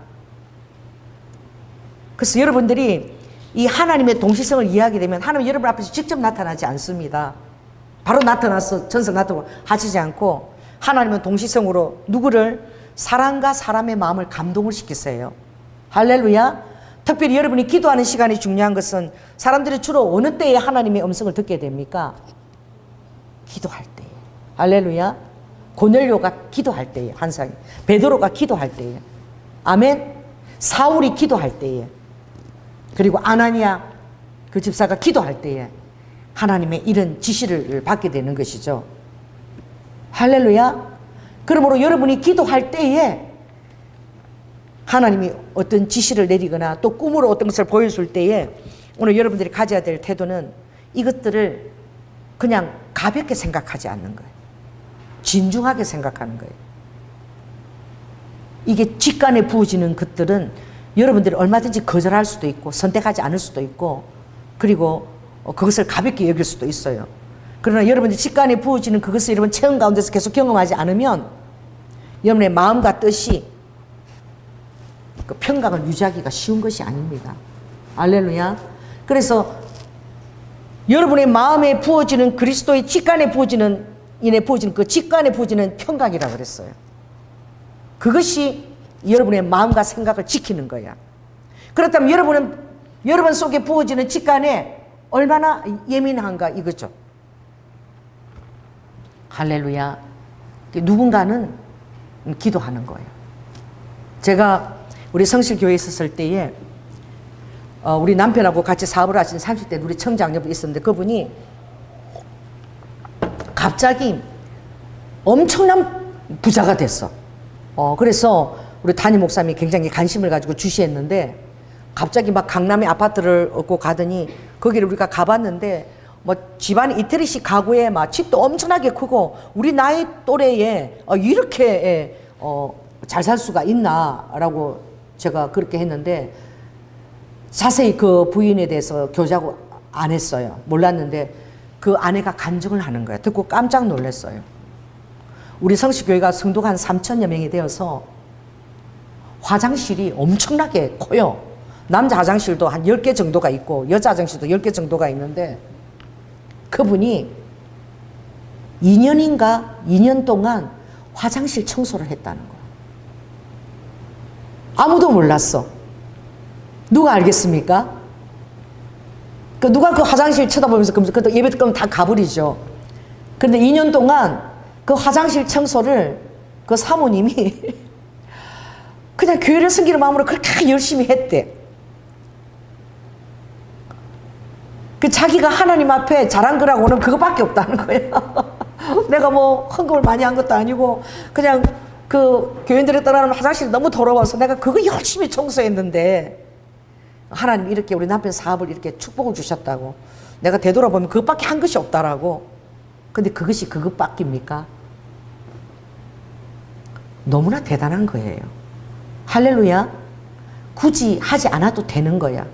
그래서 여러분들이 이 하나님의 동시성을 이해하게 되면 하나님 여러분 앞에서 직접 나타나지 않습니다. 바로 나타나서 전설 나타나고 하시지 않고 하나님은 동시성으로 누구를 사람과 사람의 마음을 감동을 시키세요. 할렐루야. 특별히 여러분이 기도하는 시간이 중요한 것은 사람들이 주로 어느 때에 하나님의 음성을 듣게 됩니까? 기도할 때에. 할렐루야. 고넬료가 기도할 때에 환상이, 베드로가 기도할 때에, 아멘. 사울이 기도할 때에, 그리고 아나니아 그 집사가 기도할 때에 하나님의 이런 지시를 받게 되는 것이죠. 할렐루야. 그러므로 여러분이 기도할 때에 하나님이 어떤 지시를 내리거나 또 꿈으로 어떤 것을 보여줄 때에 오늘 여러분들이 가져야 될 태도는 이것들을 그냥 가볍게 생각하지 않는 거예요. 진중하게 생각하는 거예요. 이게 직간에 부어지는 것들은 여러분들이 얼마든지 거절할 수도 있고 선택하지 않을 수도 있고 그리고 그것을 가볍게 여길 수도 있어요. 그러나 여러분이 직간에 부어지는 그것을 여러분 체험 가운데서 계속 경험하지 않으면 여러분의 마음과 뜻이 그 평강을 유지하기가 쉬운 것이 아닙니다. 할렐루야. 그래서 여러분의 마음에 부어지는 그리스도의 직간에 부어지는 그 직간에 부어지는 평강이라고 그랬어요. 그것이 여러분의 마음과 생각을 지키는 거야. 그렇다면 여러분 속에 부어지는 직간에 얼마나 예민한가 이거죠. 할렐루야. 누군가는 기도하는 거예요. 제가 우리 성실교회에 있었을 때에 우리 남편하고 같이 사업을 하신 30대 우리 청장녀분이 있었는데 그분이 갑자기 엄청난 부자가 됐어. 그래서 우리 담임 목사님이 굉장히 관심을 가지고 주시했는데 갑자기 막 강남에 아파트를 얻고 가더니 거기를 우리가 가봤는데 뭐 집안 이태리식 가구에 막 집도 엄청나게 크고 우리 나이 또래에 이렇게 잘 살 수가 있나라고 제가 그렇게 했는데 자세히 그 부인에 대해서 교제하고 안 했어요. 몰랐는데 그 아내가 간증을 하는 거예요. 듣고 깜짝 놀랐어요. 우리 성식교회가 성도가 한 3천여 명이 되어서 화장실이 엄청나게 커요. 남자 화장실도 한 10개 정도가 있고 여자 화장실도 10개 정도가 있는데 그분이 2년 동안 화장실 청소를 했다는 거예요. 아무도 몰랐어. 누가 알겠습니까? 누가 그 화장실 쳐다보면서 그 예배 끝나면 다 가버리죠. 그런데 2년 동안 그 화장실 청소를 그 사모님이 그냥 교회를 섬기는 마음으로 그렇게 열심히 했대. 그 자기가 하나님 앞에 잘한 거라고는 그거밖에 없다는 거야. 내가 뭐 헌금을 많이 한 것도 아니고 그냥 그 교인들이 떠나는 화장실이 너무 더러워서 내가 그거 열심히 청소했는데 하나님 이렇게 우리 남편 사업을 이렇게 축복을 주셨다고 내가 되돌아보면 그것밖에 한 것이 없다라고. 근데 그것이 그것밖입니까? 너무나 대단한 거예요. 할렐루야. 굳이 하지 않아도 되는 거야.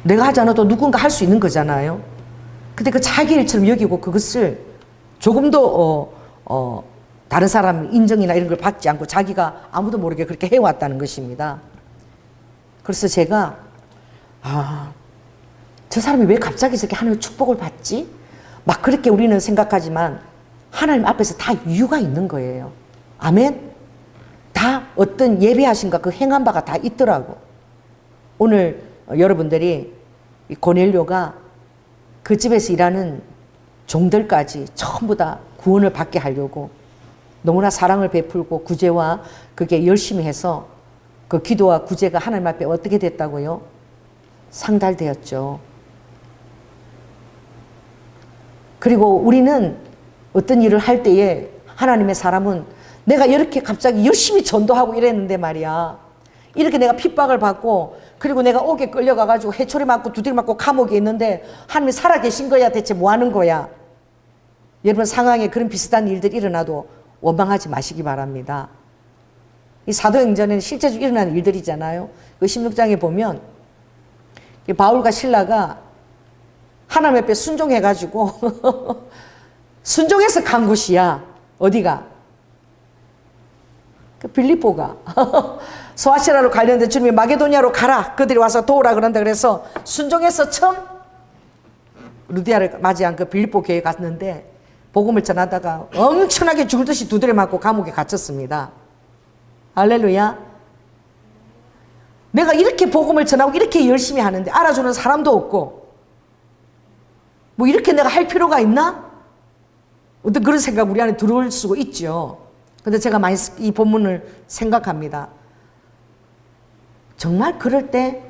내가 하지 않아도 누군가 할 수 있는 거잖아요. 근데 그 자기 일처럼 여기고 그것을 조금도 다른 사람 인정이나 이런 걸 받지 않고 자기가 아무도 모르게 그렇게 해왔다는 것입니다. 그래서 제가 저 사람이 왜 갑자기 저렇게 하나님의 축복을 받지? 막 그렇게 우리는 생각하지만 하나님 앞에서 다 이유가 있는 거예요. 아멘? 다 어떤 예배하신가 그 행한 바가 다 있더라고. 오늘 여러분들이 이 고넬료가 그 집에서 일하는 종들까지 전부 다 구원을 받게 하려고 너무나 사랑을 베풀고 구제와 그게 열심히 해서 그 기도와 구제가 하나님 앞에 어떻게 됐다고요? 상달되었죠. 그리고 우리는 어떤 일을 할 때에 하나님의 사람은 내가 이렇게 갑자기 열심히 전도하고 이랬는데 말이야. 이렇게 내가 핍박을 받고 그리고 내가 옥에 끌려가가지고 해초리 맞고 두드려 맞고 감옥에 있는데 하나님이 살아계신 거야? 대체 뭐 하는 거야? 여러분 상황에 그런 비슷한 일들이 일어나도 원망하지 마시기 바랍니다. 이 사도행전에는 실제로 일어나는 일들이잖아요. 그 16장에 보면 바울과 실라가 하나님 앞에 순종해가지고 순종해서 간 곳이야. 어디가? 그 빌립보가 소아시라로 가려는데 주님이 마게도니아로 가라. 그들이 와서 도우라 그런다. 그래서 순종해서 처음 루디아를 맞이한 그 빌립보 교회에 갔는데 복음을 전하다가 엄청나게 죽을 듯이 두드려 맞고 감옥에 갇혔습니다. 할렐루야. 내가 이렇게 복음을 전하고 이렇게 열심히 하는데 알아주는 사람도 없고 뭐 이렇게 내가 할 필요가 있나? 어떤 그런 생각 우리 안에 들어올 수가 있죠. 근데 제가 많이 이 본문을 생각합니다. 정말 그럴 때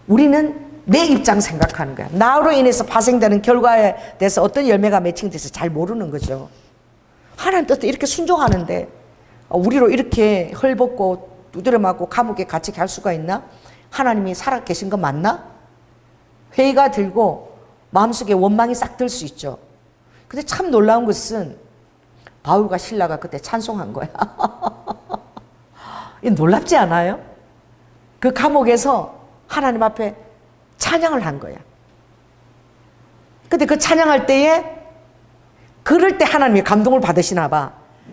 우리는 내 입장 생각하는 거야. 나로 인해서 파생되는 결과에 대해서 어떤 열매가 맺힌돼서 잘 모르는 거죠. 하나님 뜻에 이렇게 순종하는데 우리로 이렇게 헐벗고 두드려 맞고 감옥에 갇히게 할 수가 있나? 하나님이 살아 계신 거 맞나? 회의가 들고 마음속에 원망이 싹 들 수 있죠. 근데 참 놀라운 것은 바울과 실라가 그때 찬송한 거야. 놀랍지 않아요? 그 감옥에서 하나님 앞에 찬양을 한 거야. 근데 그 찬양할 때에 그럴 때 하나님이 감동을 받으시나 봐.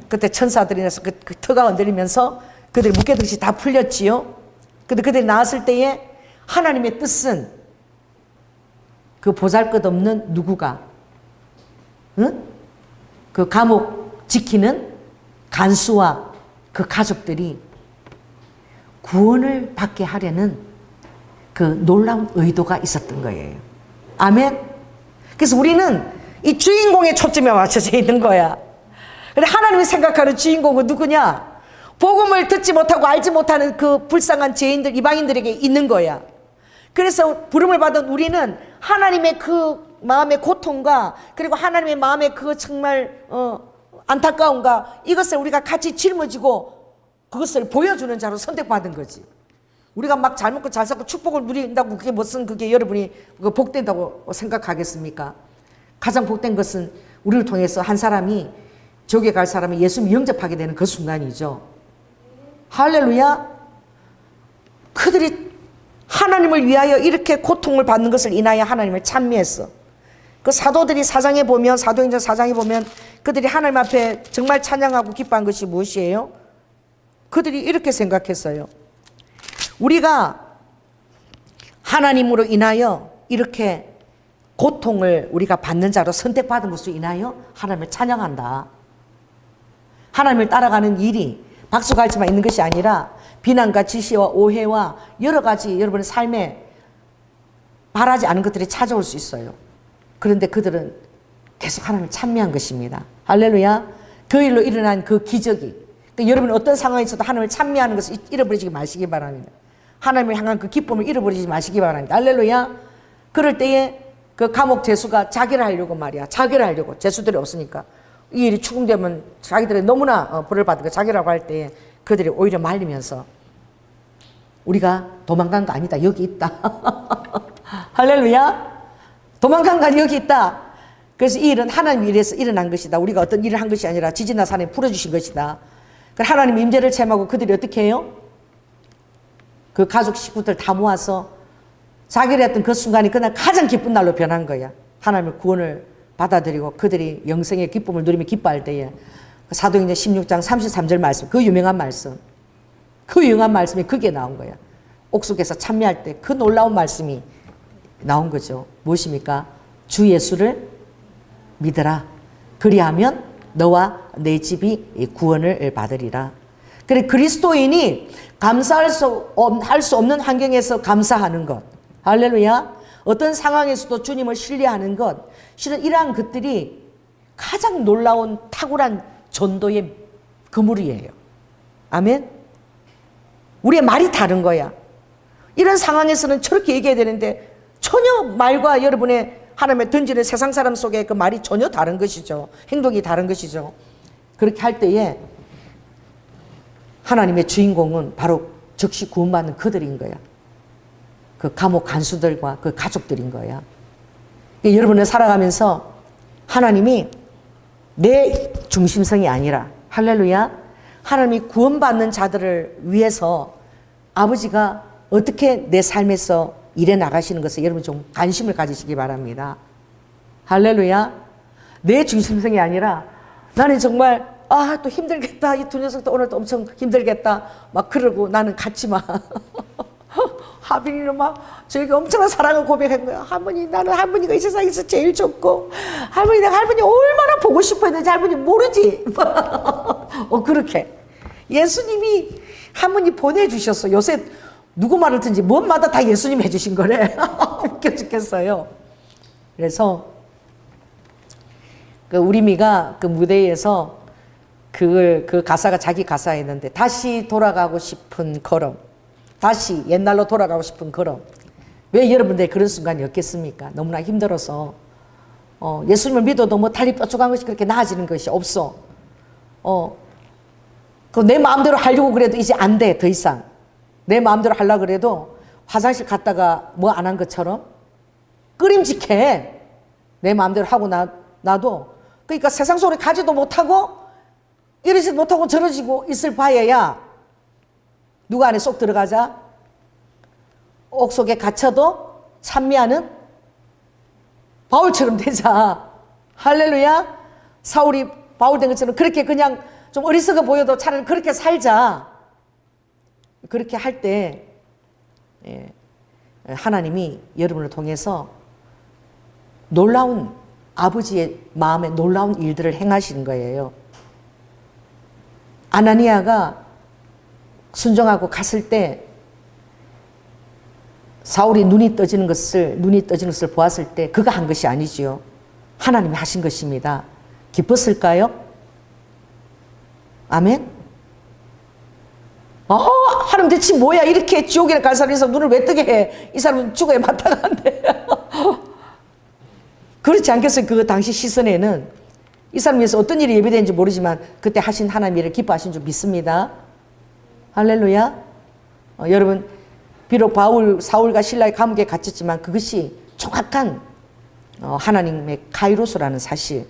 그때 천사들이 나서 그 터가 흔들리면서 그들이 묶여듯이 다 풀렸지요. 근데 그들이 나왔을 때에 하나님의 뜻은 그 보잘것없는 누구가, 응? 그 감옥 지키는 간수와 그 가족들이 구원을 받게 하려는 그 놀라운 의도가 있었던 거예요. 아멘. 그래서 우리는 이 주인공의 초점에 맞춰져 있는 거야. 근데 하나님이 생각하는 주인공은 누구냐? 복음을 듣지 못하고 알지 못하는 그 불쌍한 죄인들, 이방인들에게 있는 거야. 그래서 부름을 받은 우리는 하나님의 그 마음의 고통과 그리고 하나님의 마음의 그 정말 안타까움과 이것을 우리가 같이 짊어지고 그것을 보여주는 자로 선택받은 거지. 우리가 막 잘 먹고 잘 살고 축복을 누린다고 그게 무슨 그게 여러분이 복된다고 생각하겠습니까? 가장 복된 것은 우리를 통해서 한 사람이 지옥에 갈 사람이 예수님 영접하게 되는 그 순간이죠. 할렐루야. 그들이 하나님을 위하여 이렇게 고통을 받는 것을 인하여 하나님을 찬미했어. 그 사도들이 사장에 보면, 사도행전 4장에 보면 그들이 하나님 앞에 정말 찬양하고 기뻐한 것이 무엇이에요? 그들이 이렇게 생각했어요. 우리가 하나님으로 인하여 이렇게 고통을 우리가 받는 자로 선택받은 것으로 인하여 하나님을 찬양한다. 하나님을 따라가는 일이 박수갈채만 있는 것이 아니라 비난과 지시와 오해와 여러 가지 여러분의 삶에 바라지 않은 것들이 찾아올 수 있어요. 그런데 그들은 계속 하나님을 찬미한 것입니다. 할렐루야. 그 일로 일어난 그 기적이, 그러니까 여러분이 어떤 상황에 있어도 하나님을 찬미하는 것을 잃어버리지 마시기 바랍니다. 하나님을 향한 그 기쁨을 잃어버리지 마시기 바랍니다. 할렐루야. 그럴 때에 그 감옥 죄수가 자기를 하려고 말이야. 자기를 하려고. 죄수들이 없으니까. 이 일이 추궁되면 자기들이 너무나 벌을 받으니까 자기라고 할 때에 그들이 오히려 말리면서 우리가 도망간 거 아니다. 여기 있다. 할렐루야. 도망간 거 여기 있다. 그래서 이 일은 하나님이 이래서 일어난 것이다. 우리가 어떤 일을 한 것이 아니라 지진나 산에 풀어주신 것이다. 하나님 임재를 체험하고 그들이 어떻게 해요? 그 가족 식구들 다 모아서 자기를 했던 그 순간이 그날 가장 기쁜 날로 변한 거야. 하나님의 구원을 받아들이고 그들이 영생의 기쁨을 누리며 기뻐할 때에 사도행전 16장 33절 말씀, 그 유명한 말씀, 그 유명한 말씀이 그게 나온 거야. 옥속에서 참여할 때 그 놀라운 말씀이 나온 거죠. 무엇입니까? 주 예수를 믿어라. 그리하면 너와 내 집이 구원을 받으리라. 그래, 그리스도인이 감사할 수 없는 환경에서 감사하는 것. 할렐루야. 어떤 상황에서도 주님을 신뢰하는 것. 실은 이러한 것들이 가장 놀라운 탁월한 전도의 그물이에요. 아멘. 우리의 말이 다른 거야. 이런 상황에서는 저렇게 얘기해야 되는데 전혀 말과 여러분의 하나님의 던지는 세상 사람 속에 그 말이 전혀 다른 것이죠. 행동이 다른 것이죠. 그렇게 할 때에 하나님의 주인공은 바로 즉시 구원받는 그들인 거야. 그 감옥 간수들과 그 가족들인 거야. 여러분을 살아가면서 하나님이 내 중심성이 아니라, 할렐루야, 하나님이 구원받는 자들을 위해서 아버지가 어떻게 내 삶에서 일해 나가시는 것을 여러분 좀 관심을 가지시기 바랍니다. 할렐루야. 내 중심성이 아니라 나는 정말 또 힘들겠다. 이 두 녀석도 오늘도 엄청 힘들겠다. 막 그러고 나는 같이 막 하빈이는 막 저에게 엄청난 사랑을 고백한 거야. 할머니, 나는 할머니가 이 세상에서 제일 좋고 할머니, 내가 할머니 얼마나 보고 싶어 했는지 할머니 모르지. 그렇게 예수님이 할머니 보내주셨어. 요새 누구 말을 듣는지 뭔 마다 다 예수님 해주신 거래. 웃겨 죽겠어요. 그래서 그 우리미가 그 무대에서 그 가사가 자기 가사였는데, 다시 돌아가고 싶은 걸음, 다시 옛날로 돌아가고 싶은 걸음. 왜 여러분들의 그런 순간이 없겠습니까? 너무나 힘들어서 예수님을 믿어도 뭐 달리 뾰족한 것이 그렇게 나아지는 것이 없어. 내 마음대로 하려고 그래도 이제 안 돼. 더 이상 내 마음대로 하려고 그래도 화장실 갔다가 뭐 안 한 것처럼 끄림직해. 내 마음대로 하고 나도. 그러니까 세상 속에 가지도 못하고 이러지도 못하고 저러지고 있을 바에야 누가 안에 쏙 들어가자 옥 속에 갇혀도 찬미하는 바울처럼 되자. 할렐루야. 사울이 바울 된 것처럼 그렇게 그냥 좀 어리석어 보여도 차라리 그렇게 살자. 그렇게 할 때 하나님이 여러분을 통해서 놀라운 아버지의 마음에 놀라운 일들을 행하시는 거예요. 아나니아가 순종하고 갔을 때 사울이 눈이 떠지는 것을 보았을 때 그가 한 것이 아니지요. 하나님이 하신 것입니다. 기뻤을까요? 아멘? 하나님 대체 뭐야? 이렇게 지옥에 갈 사람에서 눈을 왜 뜨게 해? 이 사람은 죽어야 마땅한데. 그렇지 않겠어요? 그 당시 시선에는 이 사람 위해서 어떤 일이 예비되는지 모르지만 그때 하신 하나님 일을 기뻐하신 줄 믿습니다. 할렐루야. 여러분 비록 사울과 신라의 감옥에 갇혔지만 그것이 정확한 하나님의 카이로스라는 사실,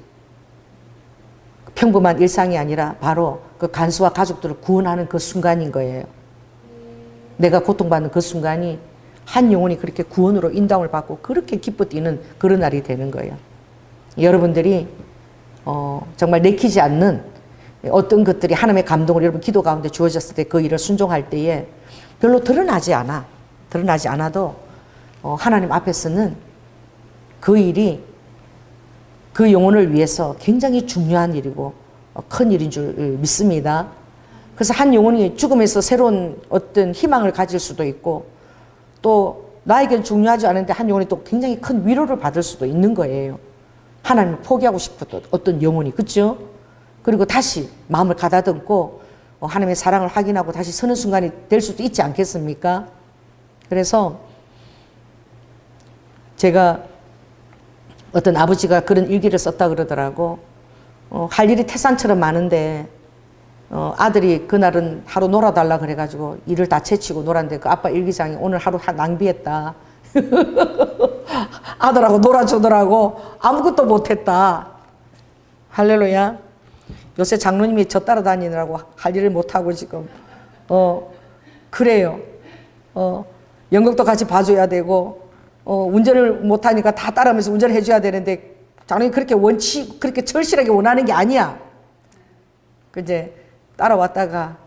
평범한 일상이 아니라 바로 그 간수와 가족들을 구원하는 그 순간인 거예요. 내가 고통받는 그 순간이 한 영혼이 그렇게 구원으로 인도함을 받고 그렇게 기뻐 뛰는 그런 날이 되는 거예요. 여러분들이 정말 내키지 않는 어떤 것들이 하나님의 감동을 여러분 기도 가운데 주어졌을 때 그 일을 순종할 때에 별로 드러나지 않아도 하나님 앞에서는 그 일이 그 영혼을 위해서 굉장히 중요한 일이고 큰 일인 줄 믿습니다. 그래서 한 영혼이 죽음에서 새로운 어떤 희망을 가질 수도 있고 또 나에겐 중요하지 않은데 한 영혼이 또 굉장히 큰 위로를 받을 수도 있는 거예요. 하나님을 포기하고 싶었던 어떤 영혼이, 그렇죠? 그리고 다시 마음을 가다듬고 하나님의 사랑을 확인하고 다시 서는 순간이 될 수도 있지 않겠습니까? 그래서 제가 어떤 아버지가 그런 일기를 썼다 그러더라고. 할 일이 태산처럼 많은데 아들이 그날은 하루 놀아달라 그래가지고 일을 다 제치고 놀았는데 그 아빠 일기장에 오늘 하루 낭비했다. 아들하고 놀아주더라고. 아무것도 못했다. 할렐루야. 요새 장로님이 저 따라다니느라고 할 일을 못하고 지금 그래요. 연극도 같이 봐줘야 되고 운전을 못하니까 다 따라하면서 운전을 해줘야 되는데 장로님이 그렇게 절실하게 원하는 게 아니야. 이제 따라왔다가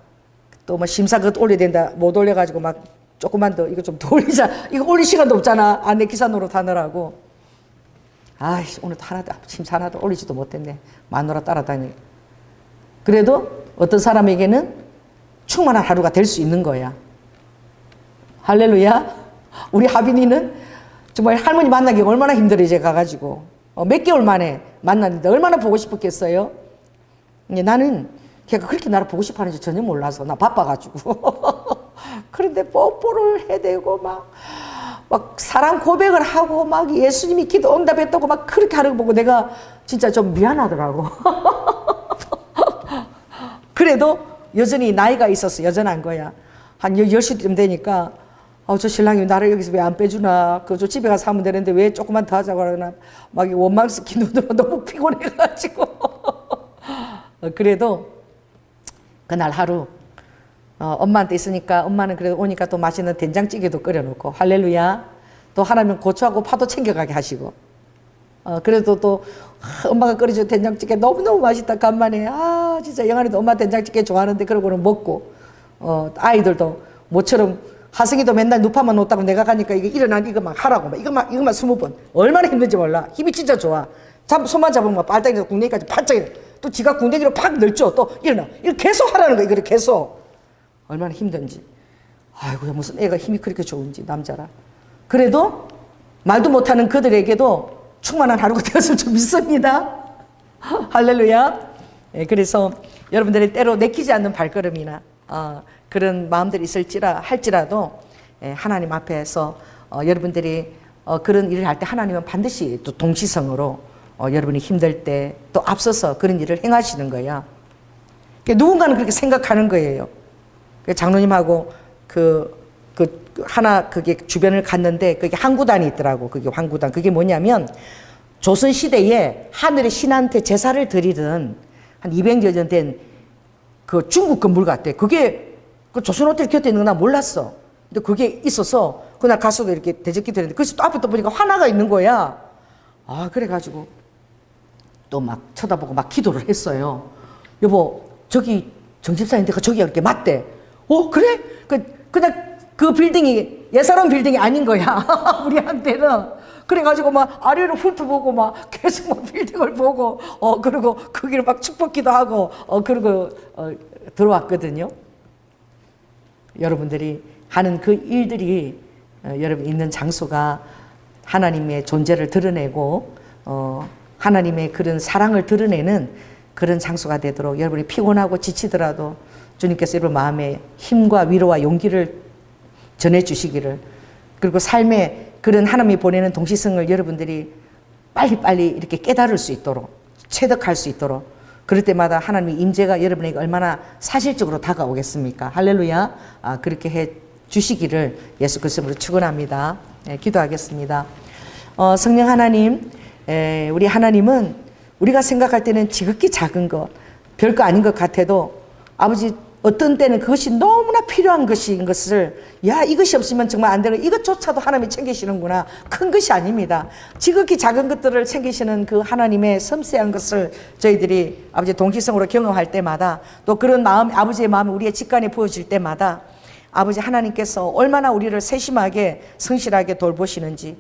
또 뭐 심사 그것 올려야 된다 못 올려가지고 막 조금만 더 이거 좀 더 올리자. 이거 올릴 시간도 없잖아. 내 기사 노릇 하느라고. 아이씨 오늘도 심사 하나도 올리지도 못했네. 마누라 따라다니. 그래도 어떤 사람에게는 충만한 하루가 될 수 있는 거야. 할렐루야. 우리 하빈이는 정말 할머니 만나기 얼마나 힘들어 이제 가가지고 몇 개월 만에 만났는데 얼마나 보고 싶었겠어요. 나는 걔가 그렇게 나를 보고 싶어 하는지 전혀 몰라서 나 바빠가지고 그런데 뽀뽀를 해대고 막 사랑 고백을 하고 막 예수님이 기도 응답했다고 막 그렇게 하는 거 보고 내가 진짜 좀 미안하더라고. 그래도 여전히 나이가 있어서 여전한 거야. 한 10시쯤 되니까 저 신랑이 나를 여기서 왜 안 빼주나, 저 집에 가서 하면 되는데 왜 조금만 더 하자고 하나, 막 원망스키 눈으로 너무 피곤해가지고 그래도 그날 하루 엄마한테 있으니까 엄마는 그래도 오니까 또 맛있는 된장찌개도 끓여놓고 할렐루야. 또 하나님 고추하고 파도 챙겨가게 하시고 그래도 또 엄마가 끓여준 된장찌개 너무너무 맛있다. 간만에 진짜 영환이도 엄마 된장찌개 좋아하는데 그러고는 먹고 아이들도 모처럼 하승이도 맨날 누파만 놓다고 내가 가니까 일어나 이거 막 하라고 막 이거만 20번 얼마나 힘든지 몰라. 힘이 진짜 좋아. 손만 잡으면 발당에서 궁뎅이까지 팔짝 일어나. 또 지가 궁뎅이로 팍 늘죠. 또 일어나. 이거 계속 하라는 거야. 이거 계속. 얼마나 힘든지. 아이고 무슨 애가 힘이 그렇게 좋은지 남자라. 그래도 말도 못하는 그들에게도 충만한 하루가 되었을 줄 믿습니다. 할렐루야. 그래서 여러분들이 때로 내키지 않는 발걸음이나 그런 마음들이 할지라도 하나님 앞에서 여러분들이 그런 일을 할 때 하나님은 반드시 또 동시성으로 여러분이 힘들 때 또 앞서서 그런 일을 행하시는 거야. 누군가는 그렇게 생각하는 거예요. 장로님하고 그게 주변을 갔는데 그게 항구단이 있더라고. 그게 항구단. 그게 뭐냐면 조선시대에 하늘의 신한테 제사를 드리던 한 200여 년 된 그 중국 건물 같대. 그게 그 조선호텔 곁에 있는 거 나 몰랐어. 근데 그게 있어서 그날 가서도 이렇게 대적기 드렸는데 그래서 또 앞에 또 보니까 화나가 있는 거야. 그래가지고 또 막 쳐다보고 막 기도를 했어요. 여보, 저기 정집사인데가 저기가 이렇게 맞대. 그래? 그냥 그 빌딩이 예사로운 빌딩이 아닌 거야. 우리한테는. 그래가지고 막 아래로 훑어보고 막 계속 막 빌딩을 보고, 그리고 거기를 막 축복기도 하고, 그리고 들어왔거든요. 여러분들이 하는 그 일들이 여러분 있는 장소가 하나님의 존재를 드러내고 하나님의 그런 사랑을 드러내는 그런 장소가 되도록 여러분이 피곤하고 지치더라도 주님께서 여러분 마음에 힘과 위로와 용기를 전해주시기를, 그리고 삶에 그런 하나님이 보내는 동시성을 여러분들이 빨리빨리 이렇게 깨달을 수 있도록, 체득할 수 있도록, 그럴 때마다 하나님의 임재가 여러분에게 얼마나 사실적으로 다가오겠습니까? 할렐루야. 그렇게 해 주시기를 예수 그리스도로 축원합니다. 기도하겠습니다. 성령 하나님, 우리 하나님은 우리가 생각할 때는 지극히 작은 것, 별거 아닌 것 같아도 아버지 어떤 때는 그것이 너무나 필요한 것인 것을, 이것이 없으면 정말 안 되는, 이것조차도 하나님이 챙기시는구나. 큰 것이 아닙니다. 지극히 작은 것들을 챙기시는 그 하나님의 섬세한 것을 저희들이 아버지 동시성으로 경험할 때마다, 또 그런 마음, 아버지의 마음이 우리의 직관에 보여질 때마다 아버지 하나님께서 얼마나 우리를 세심하게 성실하게 돌보시는지,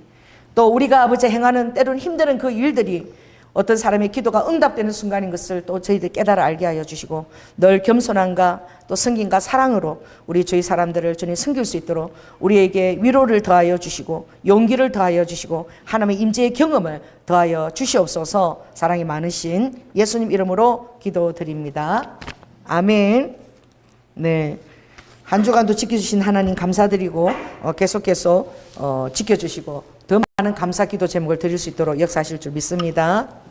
또 우리가 아버지 행하는 때로는 힘드는 그 일들이 어떤 사람의 기도가 응답되는 순간인 것을 또 저희들 깨달아 알게 하여 주시고, 늘 겸손함과 또 섬김과 사랑으로 우리 저희 사람들을 주님 섬길 수 있도록 우리에게 위로를 더하여 주시고 용기를 더하여 주시고 하나님의 임재의 경험을 더하여 주시옵소서. 사랑이 많으신 예수님 이름으로 기도드립니다. 아멘. 네, 한 주간도 지켜주신 하나님 감사드리고 계속해서 지켜주시고 더 많은 감사 기도 제목을 드릴 수 있도록 역사하실 줄 믿습니다.